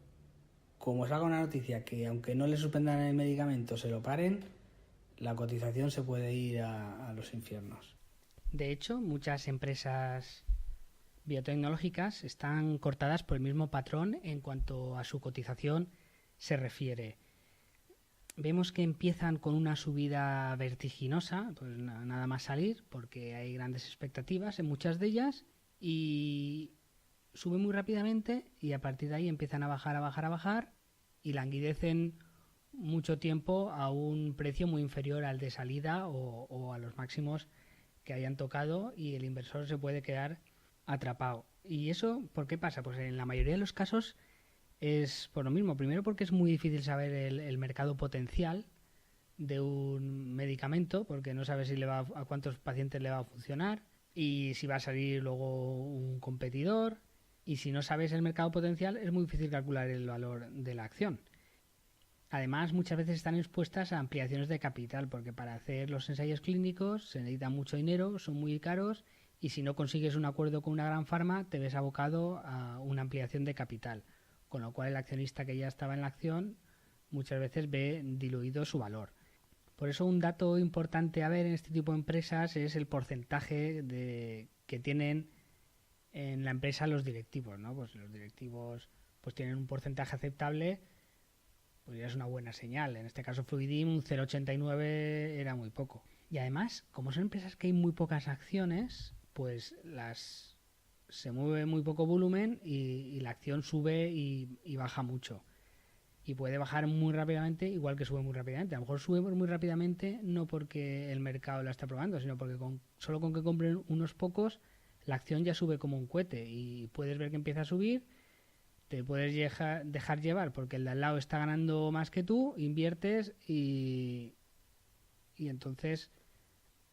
salga una noticia que aunque no le suspendan el medicamento se lo paren, la cotización se puede ir a los infiernos. De hecho, muchas empresas biotecnológicas están cortadas por el mismo patrón en cuanto a su cotización se refiere. Vemos que empiezan con una subida vertiginosa, pues nada más salir, porque hay grandes expectativas en muchas de ellas, y suben muy rápidamente y a partir de ahí empiezan a bajar y languidecen mucho tiempo a un precio muy inferior al de salida o a los máximos que hayan tocado, y el inversor se puede quedar atrapado. ¿Y eso por qué pasa? Pues en la mayoría de los casos es por lo mismo. Primero, porque es muy difícil saber el mercado potencial de un medicamento, porque no sabes a cuántos pacientes le va a funcionar y si va a salir luego un competidor. Y si no sabes el mercado potencial, es muy difícil calcular el valor de la acción. Además, muchas veces están expuestas a ampliaciones de capital, porque para hacer los ensayos clínicos se necesita mucho dinero, son muy caros, y si no consigues un acuerdo con una gran farma, te ves abocado a una ampliación de capital, con lo cual el accionista que ya estaba en la acción muchas veces ve diluido su valor. Por eso un dato importante a ver en este tipo de empresas es el porcentaje que tienen en la empresa los directivos, ¿no? Pues los directivos pues tienen un porcentaje aceptable, pues ya es una buena señal. En este caso Fluidim, un 0,89 era muy poco. Y además, como son empresas que hay muy pocas acciones, pues se mueve muy poco volumen y la acción sube y baja mucho. Y puede bajar muy rápidamente, igual que sube muy rápidamente. A lo mejor sube muy rápidamente no porque el mercado la está probando, sino porque solo con que compren unos pocos, la acción ya sube como un cohete y puedes ver que empieza a subir. Te puedes dejar llevar porque el de al lado está ganando más que tú, inviertes y entonces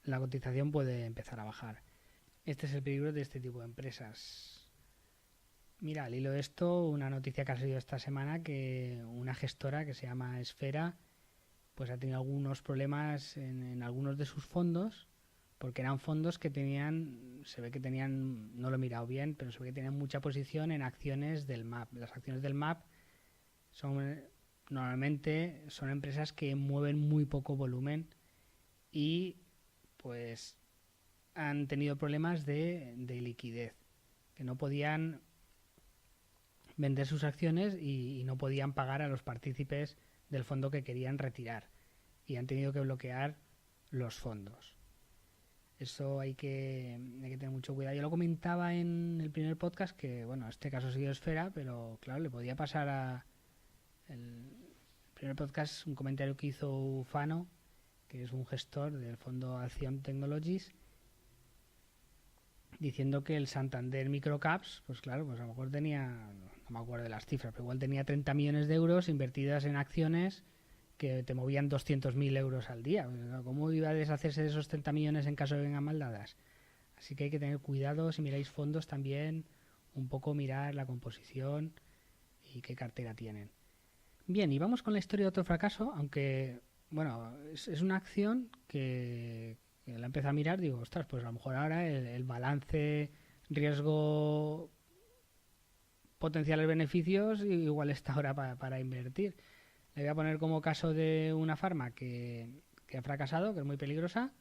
la cotización puede empezar a bajar. Este es el peligro de este tipo de empresas. Mira, al hilo de esto, una noticia que ha salido esta semana, que una gestora que se llama Esfera pues ha tenido algunos problemas en algunos de sus fondos, porque eran fondos que se ve que tenían, no lo he mirado bien, pero se ve que tenían mucha posición en acciones del MAP. Las acciones del MAP normalmente son empresas que mueven muy poco volumen y pues han tenido problemas de liquidez, que no podían vender sus acciones y no podían pagar a los partícipes del fondo que querían retirar, y han tenido que bloquear los fondos. Eso hay que tener mucho cuidado. Yo lo comentaba en el primer podcast que, bueno, en este caso ha sido Esfera, pero claro, le podía pasar el primer podcast, un comentario que hizo Ufano, que es un gestor del fondo Acción Technologies, diciendo que el Santander Microcaps, pues claro, pues a lo mejor tenía, no me acuerdo de las cifras, pero igual tenía 30 millones de euros invertidas en acciones que te movían 200.000 euros al día. ¿Cómo iba a deshacerse de esos 30 millones en caso de que vengan mal dadas? Así que hay que tener cuidado si miráis fondos también, un poco mirar la composición y qué cartera tienen. Bien, y vamos con la historia de otro fracaso, aunque, bueno, es una acción que la empecé a mirar, digo, ostras, pues a lo mejor ahora el balance riesgo potenciales beneficios igual está ahora para invertir. Le voy a poner como caso de una farma que ha fracasado, que es muy peligrosa,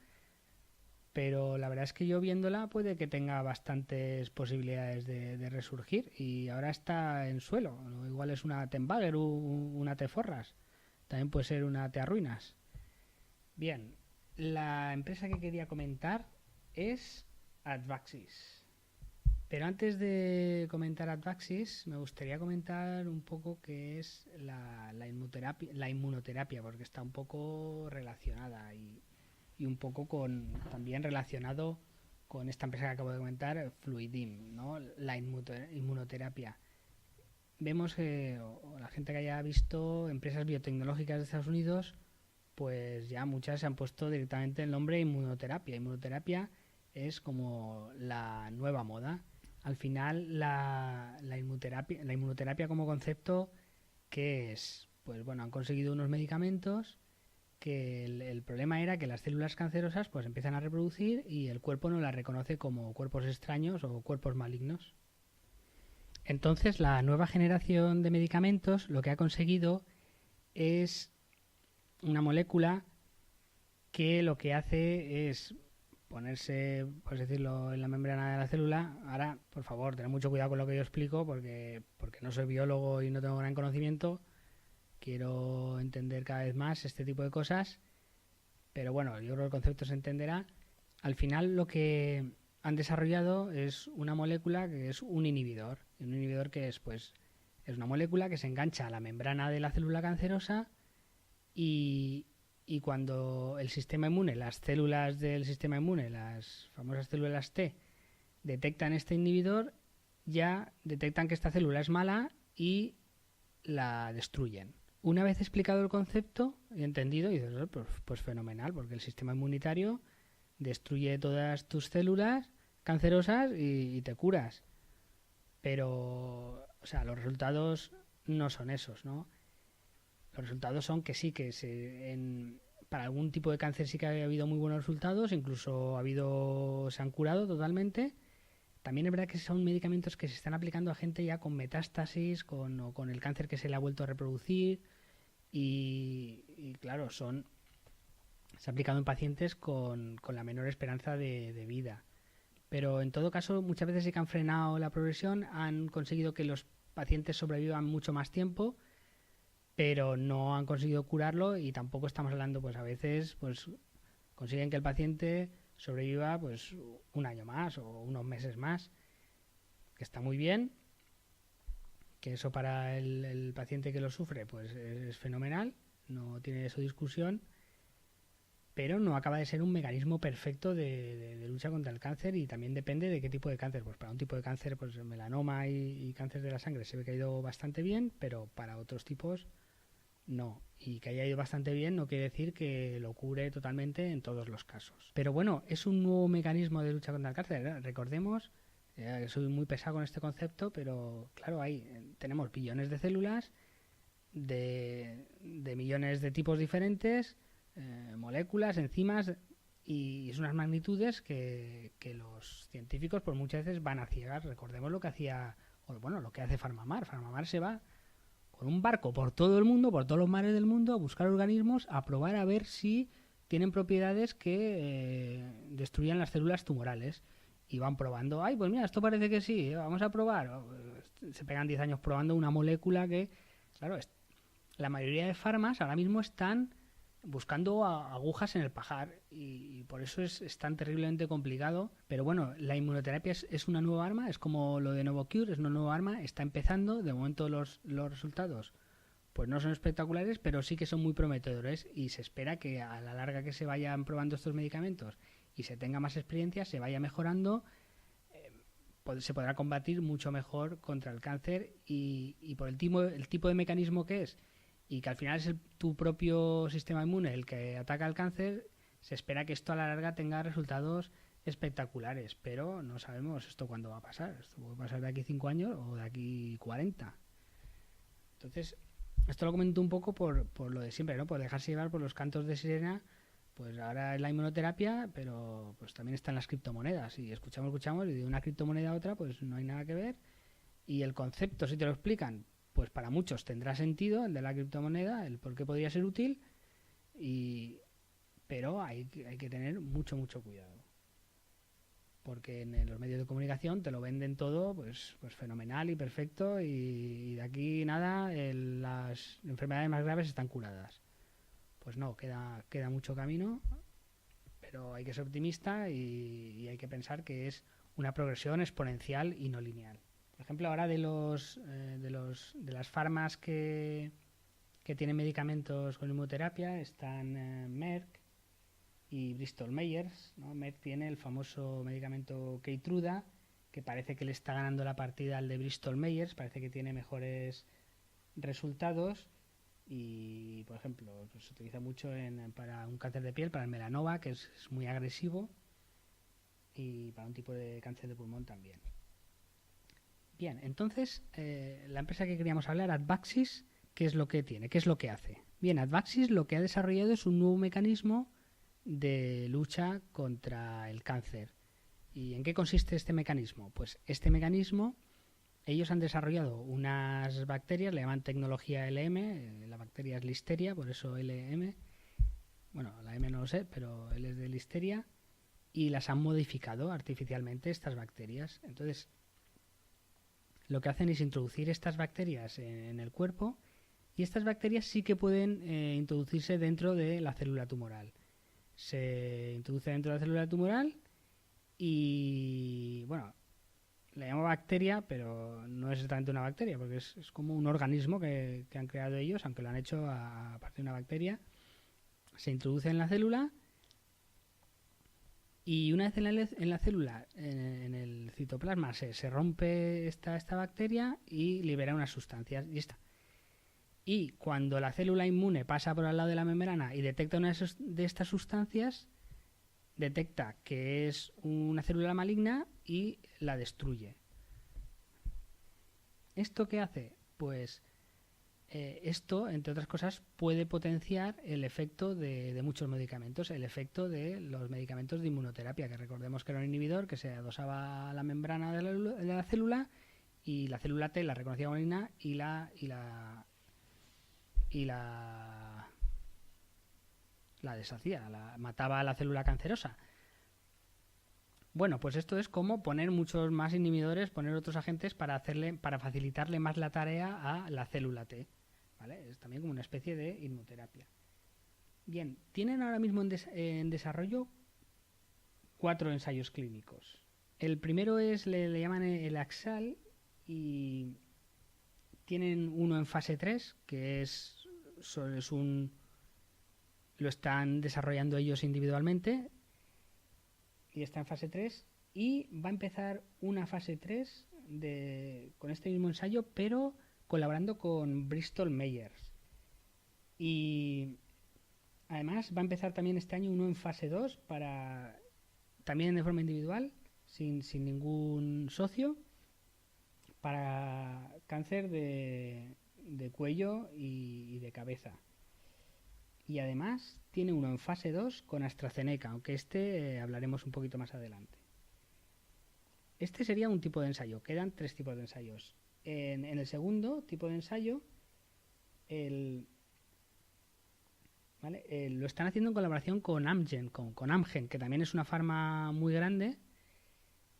pero la verdad es que yo viéndola puede que tenga bastantes posibilidades de resurgir, y ahora está en suelo. Igual es una Tenbager, una Teforras, también puede ser una Tearruinas. Bien, la empresa que quería comentar es Advaxis. Pero antes de comentar Advaxis, me gustaría comentar un poco qué es la inmunoterapia, porque está un poco relacionada y un poco también relacionado con esta empresa que acabo de comentar, Fluidim, ¿no? La inmunoterapia. Vemos que la gente que haya visto empresas biotecnológicas de Estados Unidos, pues ya muchas se han puesto directamente el nombre inmunoterapia. Inmunoterapia es como la nueva moda. Al final, la inmunoterapia como concepto, ¿qué es? Pues bueno, han conseguido unos medicamentos que el problema era que las células cancerosas pues empiezan a reproducir y el cuerpo no las reconoce como cuerpos extraños o cuerpos malignos. Entonces, la nueva generación de medicamentos lo que ha conseguido es una molécula que lo que hace es ponerse, por decirlo, en la membrana de la célula. Ahora, por favor, tened mucho cuidado con lo que yo explico porque no soy biólogo y no tengo gran conocimiento. Quiero entender cada vez más este tipo de cosas, pero bueno, yo creo que el concepto se entenderá. Al final lo que han desarrollado es una molécula que es un inhibidor. Un inhibidor que es, pues, es una molécula que se engancha a la membrana de la célula cancerosa y, y cuando el sistema inmune, las células del sistema inmune, las famosas células T, detectan este inhibidor, ya detectan que esta célula es mala y la destruyen. Una vez explicado el concepto y entendido, dices, pues fenomenal, porque el sistema inmunitario destruye todas tus células cancerosas y te curas. Pero, o sea, los resultados no son esos, ¿no? Los resultados son que sí, para algún tipo de cáncer sí que ha habido muy buenos resultados, incluso se han curado totalmente. También es verdad que son medicamentos que se están aplicando a gente ya con metástasis, o con el cáncer que se le ha vuelto a reproducir y claro, se ha aplicado en pacientes con la menor esperanza de vida. Pero en todo caso, muchas veces sí que han frenado la progresión, han conseguido que los pacientes sobrevivan mucho más tiempo, pero no han conseguido curarlo y tampoco estamos hablando, pues a veces pues consiguen que el paciente sobreviva pues un año más o unos meses más, que está muy bien, que eso para el paciente que lo sufre pues es fenomenal, no tiene su discusión, pero no acaba de ser un mecanismo perfecto de lucha contra el cáncer y también depende de qué tipo de cáncer. Pues para un tipo de cáncer, pues melanoma y cáncer de la sangre se ve que ha ido bastante bien, pero para otros tipos no. Y que haya ido bastante bien no quiere decir que lo cure totalmente en todos los casos. Pero bueno, es un nuevo mecanismo de lucha contra el cáncer, ¿eh? Recordemos, soy muy pesado con este concepto, pero claro, tenemos billones de células de millones de tipos diferentes, moléculas, enzimas, y es unas magnitudes que los científicos por muchas veces van a ciegar. Recordemos lo que hacía, o bueno, lo que hace Farmamar. Farmamar se va con un barco por todo el mundo, por todos los mares del mundo, a buscar organismos, a probar a ver si tienen propiedades que destruyan las células tumorales. Y van probando, ay, pues mira, esto parece que sí, vamos a probar. Se pegan 10 años probando una molécula que, claro, la mayoría de farmas ahora mismo están buscando agujas en el pajar y por eso es tan terriblemente complicado. Pero bueno, la inmunoterapia es una nueva arma, es como lo de Novocure, es una nueva arma, está empezando. De momento los resultados pues no son espectaculares, pero sí que son muy prometedores y se espera que a la larga que se vayan probando estos medicamentos y se tenga más experiencia, se vaya mejorando, se podrá combatir mucho mejor contra el cáncer y por el tipo de mecanismo que es y que al final es tu propio sistema inmune el que ataca el cáncer, se espera que esto a la larga tenga resultados espectaculares, pero no sabemos esto cuándo va a pasar. Esto puede pasar de aquí 5 años o de aquí 40. Entonces, esto lo comento un poco por lo de siempre, ¿no? Por dejarse llevar por los cantos de sirena. Pues ahora es la inmunoterapia, pero pues también están las criptomonedas. Y escuchamos, y de una criptomoneda a otra, pues no hay nada que ver. Y el concepto, si te lo explican, pues para muchos tendrá sentido, el de la criptomoneda, el por qué podría ser útil, pero hay que tener mucho cuidado. Porque en los medios de comunicación te lo venden todo pues fenomenal y perfecto y de aquí nada, las enfermedades más graves están curadas. Pues no, queda mucho camino, pero hay que ser optimista y hay que pensar que es una progresión exponencial y no lineal. Por ejemplo, ahora de las farmas que tienen medicamentos con inmunoterapia están Merck y Bristol Myers, ¿no? Merck tiene el famoso medicamento Keytruda, que parece que le está ganando la partida al de Bristol Myers, parece que tiene mejores resultados Y, por ejemplo, pues, se utiliza mucho para un cáncer de piel, para el melanoma, que es muy agresivo, y para un tipo de cáncer de pulmón también. Bien, entonces, la empresa que queríamos hablar, Advaxis, ¿qué es lo que tiene? ¿Qué es lo que hace? Bien, Advaxis lo que ha desarrollado es un nuevo mecanismo de lucha contra el cáncer. ¿Y en qué consiste este mecanismo? Pues este mecanismo, ellos han desarrollado unas bacterias, le llaman tecnología LM, la bacteria es Listeria, por eso LM. Bueno, la M no lo sé, pero L es de Listeria, y las han modificado artificialmente estas bacterias. Entonces, lo que hacen es introducir estas bacterias en el cuerpo, y estas bacterias sí que pueden introducirse dentro de la célula tumoral. Se introduce dentro de la célula tumoral y, bueno, le llamo bacteria, pero no es exactamente una bacteria, porque es como un organismo que han creado ellos, aunque lo han hecho a partir de una bacteria. Se introduce en la célula y una vez en la célula, en el citoplasma, se rompe esta bacteria y libera unas sustancias. Y está. Y cuando la célula inmune pasa por al lado de la membrana y detecta una de estas sustancias, detecta que es una célula maligna y la destruye. ¿Esto qué hace? Pues esto, entre otras cosas, puede potenciar el efecto de muchos medicamentos, el efecto de los medicamentos de inmunoterapia, que recordemos que era un inhibidor que se adosaba a la membrana de la célula, y la célula T la reconocía como maligna y la deshacía, mataba a la célula cancerosa. Bueno, pues esto es como poner muchos más inhibidores, poner otros agentes para facilitarle más la tarea a la célula T. ¿Vale? Es también como una especie de inmunoterapia. Bien, tienen ahora mismo en desarrollo 4 ensayos clínicos. El primero le llaman el AXAL, y tienen uno en fase 3, que lo están desarrollando ellos individualmente, y está en fase 3, y va a empezar una fase 3 con este mismo ensayo, pero colaborando con Bristol Myers. Y además va a empezar también este año uno en fase 2, también de forma individual, sin ningún socio, para cáncer de cuello y de cabeza. Y además tiene uno en fase 2 con AstraZeneca, aunque hablaremos un poquito más adelante. Este sería un tipo de ensayo. Quedan 3 tipos de ensayos. En el segundo tipo de ensayo, lo están haciendo en colaboración con Amgen, con Amgen, que también es una farma muy grande,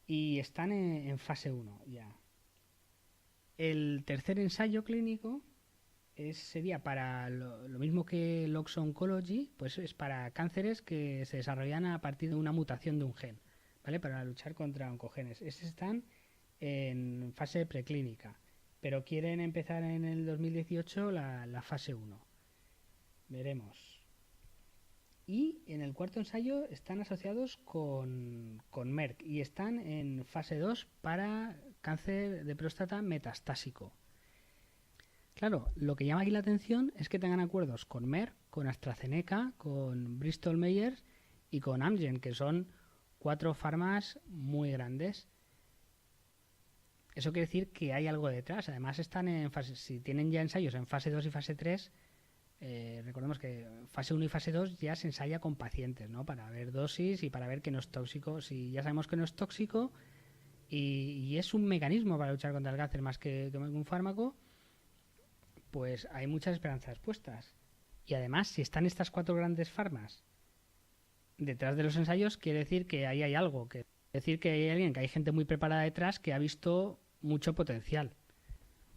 y están en fase 1 ya. El tercer ensayo clínico sería para lo mismo que el Oxo Oncology, pues es para cánceres que se desarrollan a partir de una mutación de un gen, ¿vale? Para luchar contra oncogenes. Estos están en fase preclínica, pero quieren empezar en el 2018 la fase 1. Veremos. Y en el cuarto ensayo están asociados con Merck y están en fase 2 para cáncer de próstata metastásico. Claro, lo que llama aquí la atención es que tengan acuerdos con Merck, con AstraZeneca, con Bristol Myers y con Amgen, que son 4 farmas muy grandes. Eso quiere decir que hay algo detrás. Además están en fase, si tienen ya ensayos en fase 2 y fase 3, recordemos que fase 1 y fase 2 ya se ensaya con pacientes, ¿no? Para ver dosis y para ver que no es tóxico. Si ya sabemos que no es tóxico y es un mecanismo para luchar contra el cáncer más que un fármaco, pues hay muchas esperanzas puestas. Y además, si están estas 4 grandes farmas detrás de los ensayos, quiere decir que ahí hay algo. Quiere decir que hay alguien, que hay gente muy preparada detrás que ha visto mucho potencial.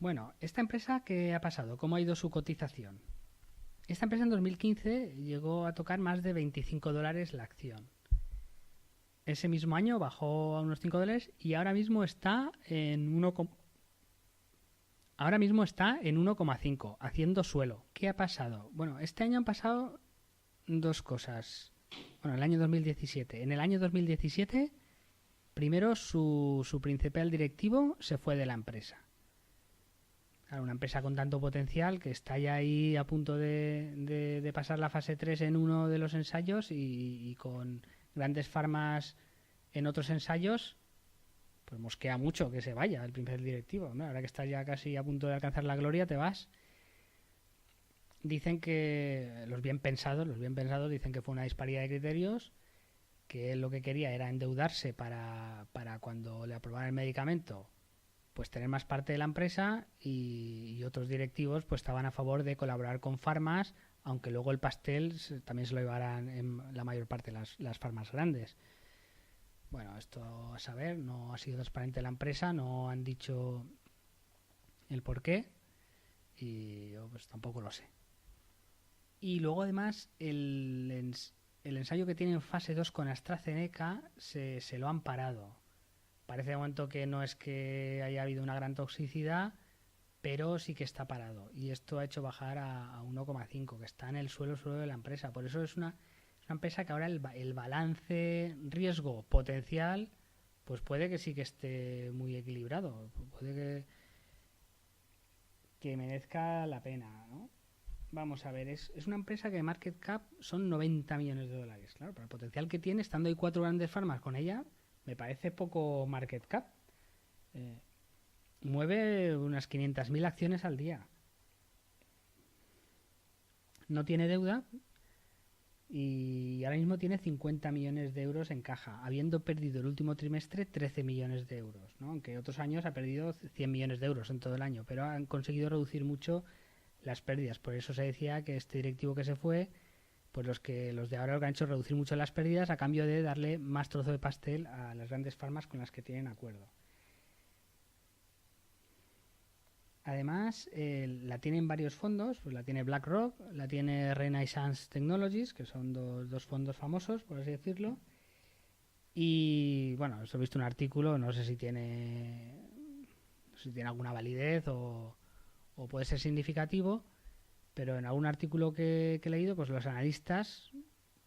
Bueno, ¿esta empresa qué ha pasado? ¿Cómo ha ido su cotización? Esta empresa en 2015 llegó a tocar más de $25 la acción. Ese mismo año bajó a unos $5 y ahora mismo está en 1,5, haciendo suelo. ¿Qué ha pasado? Bueno, este año han pasado 2 cosas. Bueno, el año 2017. En el año 2017, primero su principal directivo se fue de la empresa. Claro, una empresa con tanto potencial que está ya ahí a punto de pasar la fase 3 en uno de los ensayos y con grandes farmas en otros ensayos, pues mosquea mucho que se vaya el primer directivo, ¿no? Ahora que estás ya casi a punto de alcanzar la gloria, te vas. Dicen que los bien pensados dicen que fue una disparidad de criterios, que él lo que quería era endeudarse para cuando le aprobaran el medicamento, pues tener más parte de la empresa, y otros directivos pues estaban a favor de colaborar con farmas, aunque luego el pastel también se lo llevaran en la mayor parte las farmas grandes. Bueno, esto a saber, no ha sido transparente la empresa, no han dicho el por qué y yo pues tampoco lo sé. Y luego además el ensayo que tiene en fase 2 con AstraZeneca se lo han parado. Parece de momento que no es que haya habido una gran toxicidad, pero sí que está parado. Y esto ha hecho bajar a 1,5, que está en el suelo de la empresa. Por eso es una empresa que ahora el balance riesgo potencial pues puede que sí que esté muy equilibrado. Puede que merezca la pena, ¿no? Vamos a ver, es una empresa que de market cap son 90 millones de dólares. Claro, para el potencial que tiene, estando ahí 4 grandes farmas con ella, me parece poco market cap. Mueve unas 500.000 acciones al día. No tiene deuda y ahora mismo tiene 50 millones de euros en caja, habiendo perdido el último trimestre 13 millones de euros, ¿no? Aunque otros años ha perdido 100 millones de euros en todo el año, pero han conseguido reducir mucho las pérdidas. Por eso se decía que este directivo que se fue, pues los de ahora lo que han hecho es reducir mucho las pérdidas a cambio de darle más trozo de pastel a las grandes farmas con las que tienen acuerdo. Además, la tienen varios fondos, pues la tiene BlackRock, la tiene Renaissance Technologies, que son dos fondos famosos, por así decirlo. Y bueno, he visto un artículo, no sé si tiene alguna validez o puede ser significativo, pero en algún artículo que he leído, pues los analistas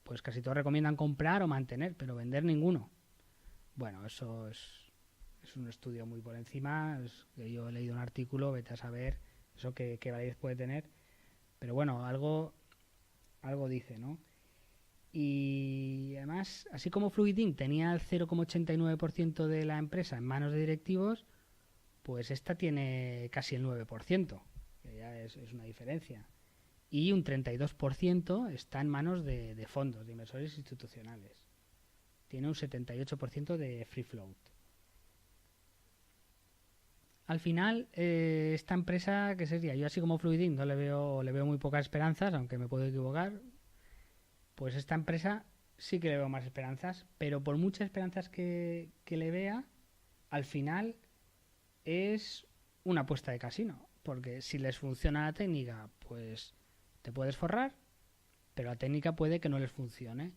pues casi todos recomiendan comprar o mantener, pero vender ninguno. Bueno, eso es un estudio muy por encima, que yo he leído un artículo, vete a saber eso qué validez puede tener, pero bueno, algo dice, ¿no? Y además, así como Fluidin tenía el 0,89% de la empresa en manos de directivos, pues esta tiene casi el 9%, que ya es una diferencia. Y un 32% está en manos de fondos, de inversores institucionales. Tiene un 78% de free float. Al final, esta empresa, ¿qué sería? Yo así como Fluidin no le veo muy pocas esperanzas, aunque me puedo equivocar. Pues esta empresa sí que le veo más esperanzas, pero por muchas esperanzas que le vea, al final es una apuesta de casino. Porque si les funciona la técnica, pues te puedes forrar, pero la técnica puede que no les funcione.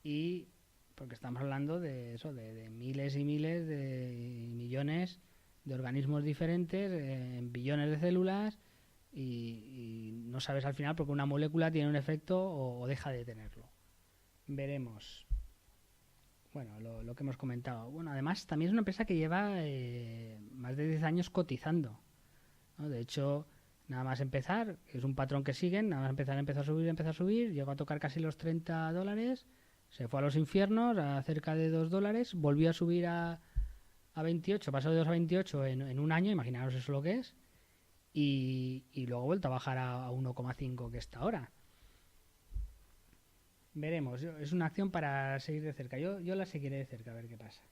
Y porque estamos hablando de eso, de miles y miles de millones de organismos diferentes, en billones de células, y no sabes al final porque una molécula tiene un efecto o deja de tenerlo. Veremos. Bueno, lo que hemos comentado. Bueno, además también es una empresa que lleva más de 10 años cotizando, ¿no? De hecho, nada más empezar, es un patrón que siguen, nada más empezó a subir, llegó a tocar casi los $30, se fue a los infiernos, a cerca de $2, volvió a subir a 28, pasó de 2 a 28 en un año, imaginaros eso lo que es, y luego ha vuelto a bajar a 1,5 que está ahora. Veremos, es una acción para seguir de cerca, yo la seguiré de cerca a ver qué pasa.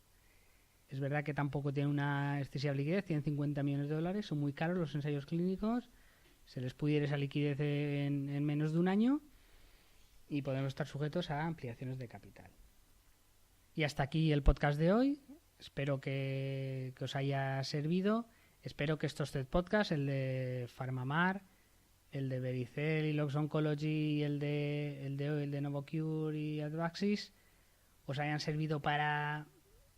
Es verdad que tampoco tiene una excesiva liquidez, tienen 50 millones de dólares, son muy caros los ensayos clínicos, se les pudiera esa liquidez en menos de un año y podemos estar sujetos a ampliaciones de capital. Y hasta aquí el podcast de hoy. Espero que os haya servido. Espero que estos 3 podcasts, el de PharmaMar, el de Vericel y Lox Oncology y el de Novocure y Advaxis, os hayan servido para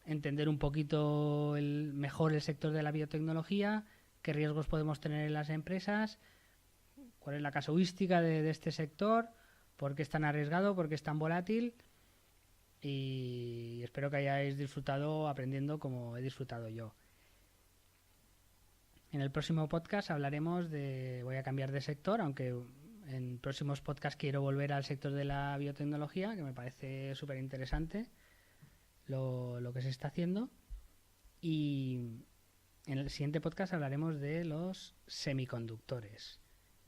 entender un poquito mejor el sector de la biotecnología, qué riesgos podemos tener en las empresas, cuál es la casuística de este sector, por qué es tan arriesgado, por qué es tan volátil. Y espero que hayáis disfrutado aprendiendo como he disfrutado yo. En el próximo podcast hablaremos voy a cambiar de sector, aunque en próximos podcasts quiero volver al sector de la biotecnología, que me parece súper interesante lo que se está haciendo. Y en el siguiente podcast hablaremos de los semiconductores.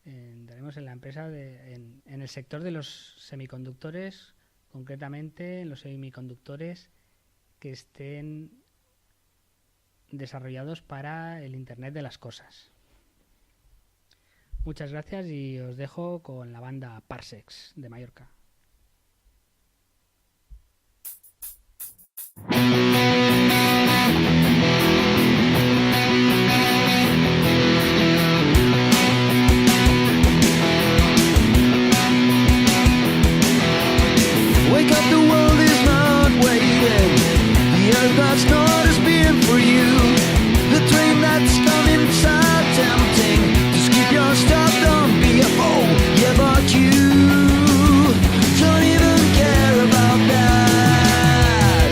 Entraremos en la empresa en el sector de los semiconductores, concretamente en los semiconductores que estén desarrollados para el Internet de las cosas. Muchas gracias y os dejo con la banda Parsecs de Mallorca. Wake up, the world is not waiting. The earth that's not as being for you. The train that's coming so tempting. Just keep your stuff, don't be a fool. Yeah, but you don't even care about that.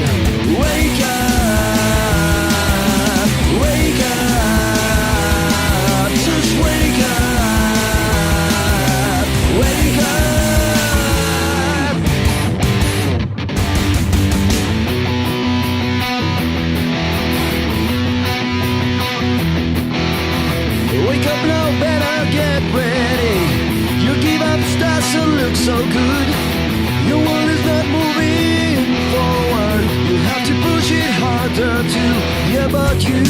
Wake up, wake up, just wake up, wake up. Wake up now, better get ready. You give up stars and look so good. Your world is not moving forward. You have to push it harder too. Yeah, but you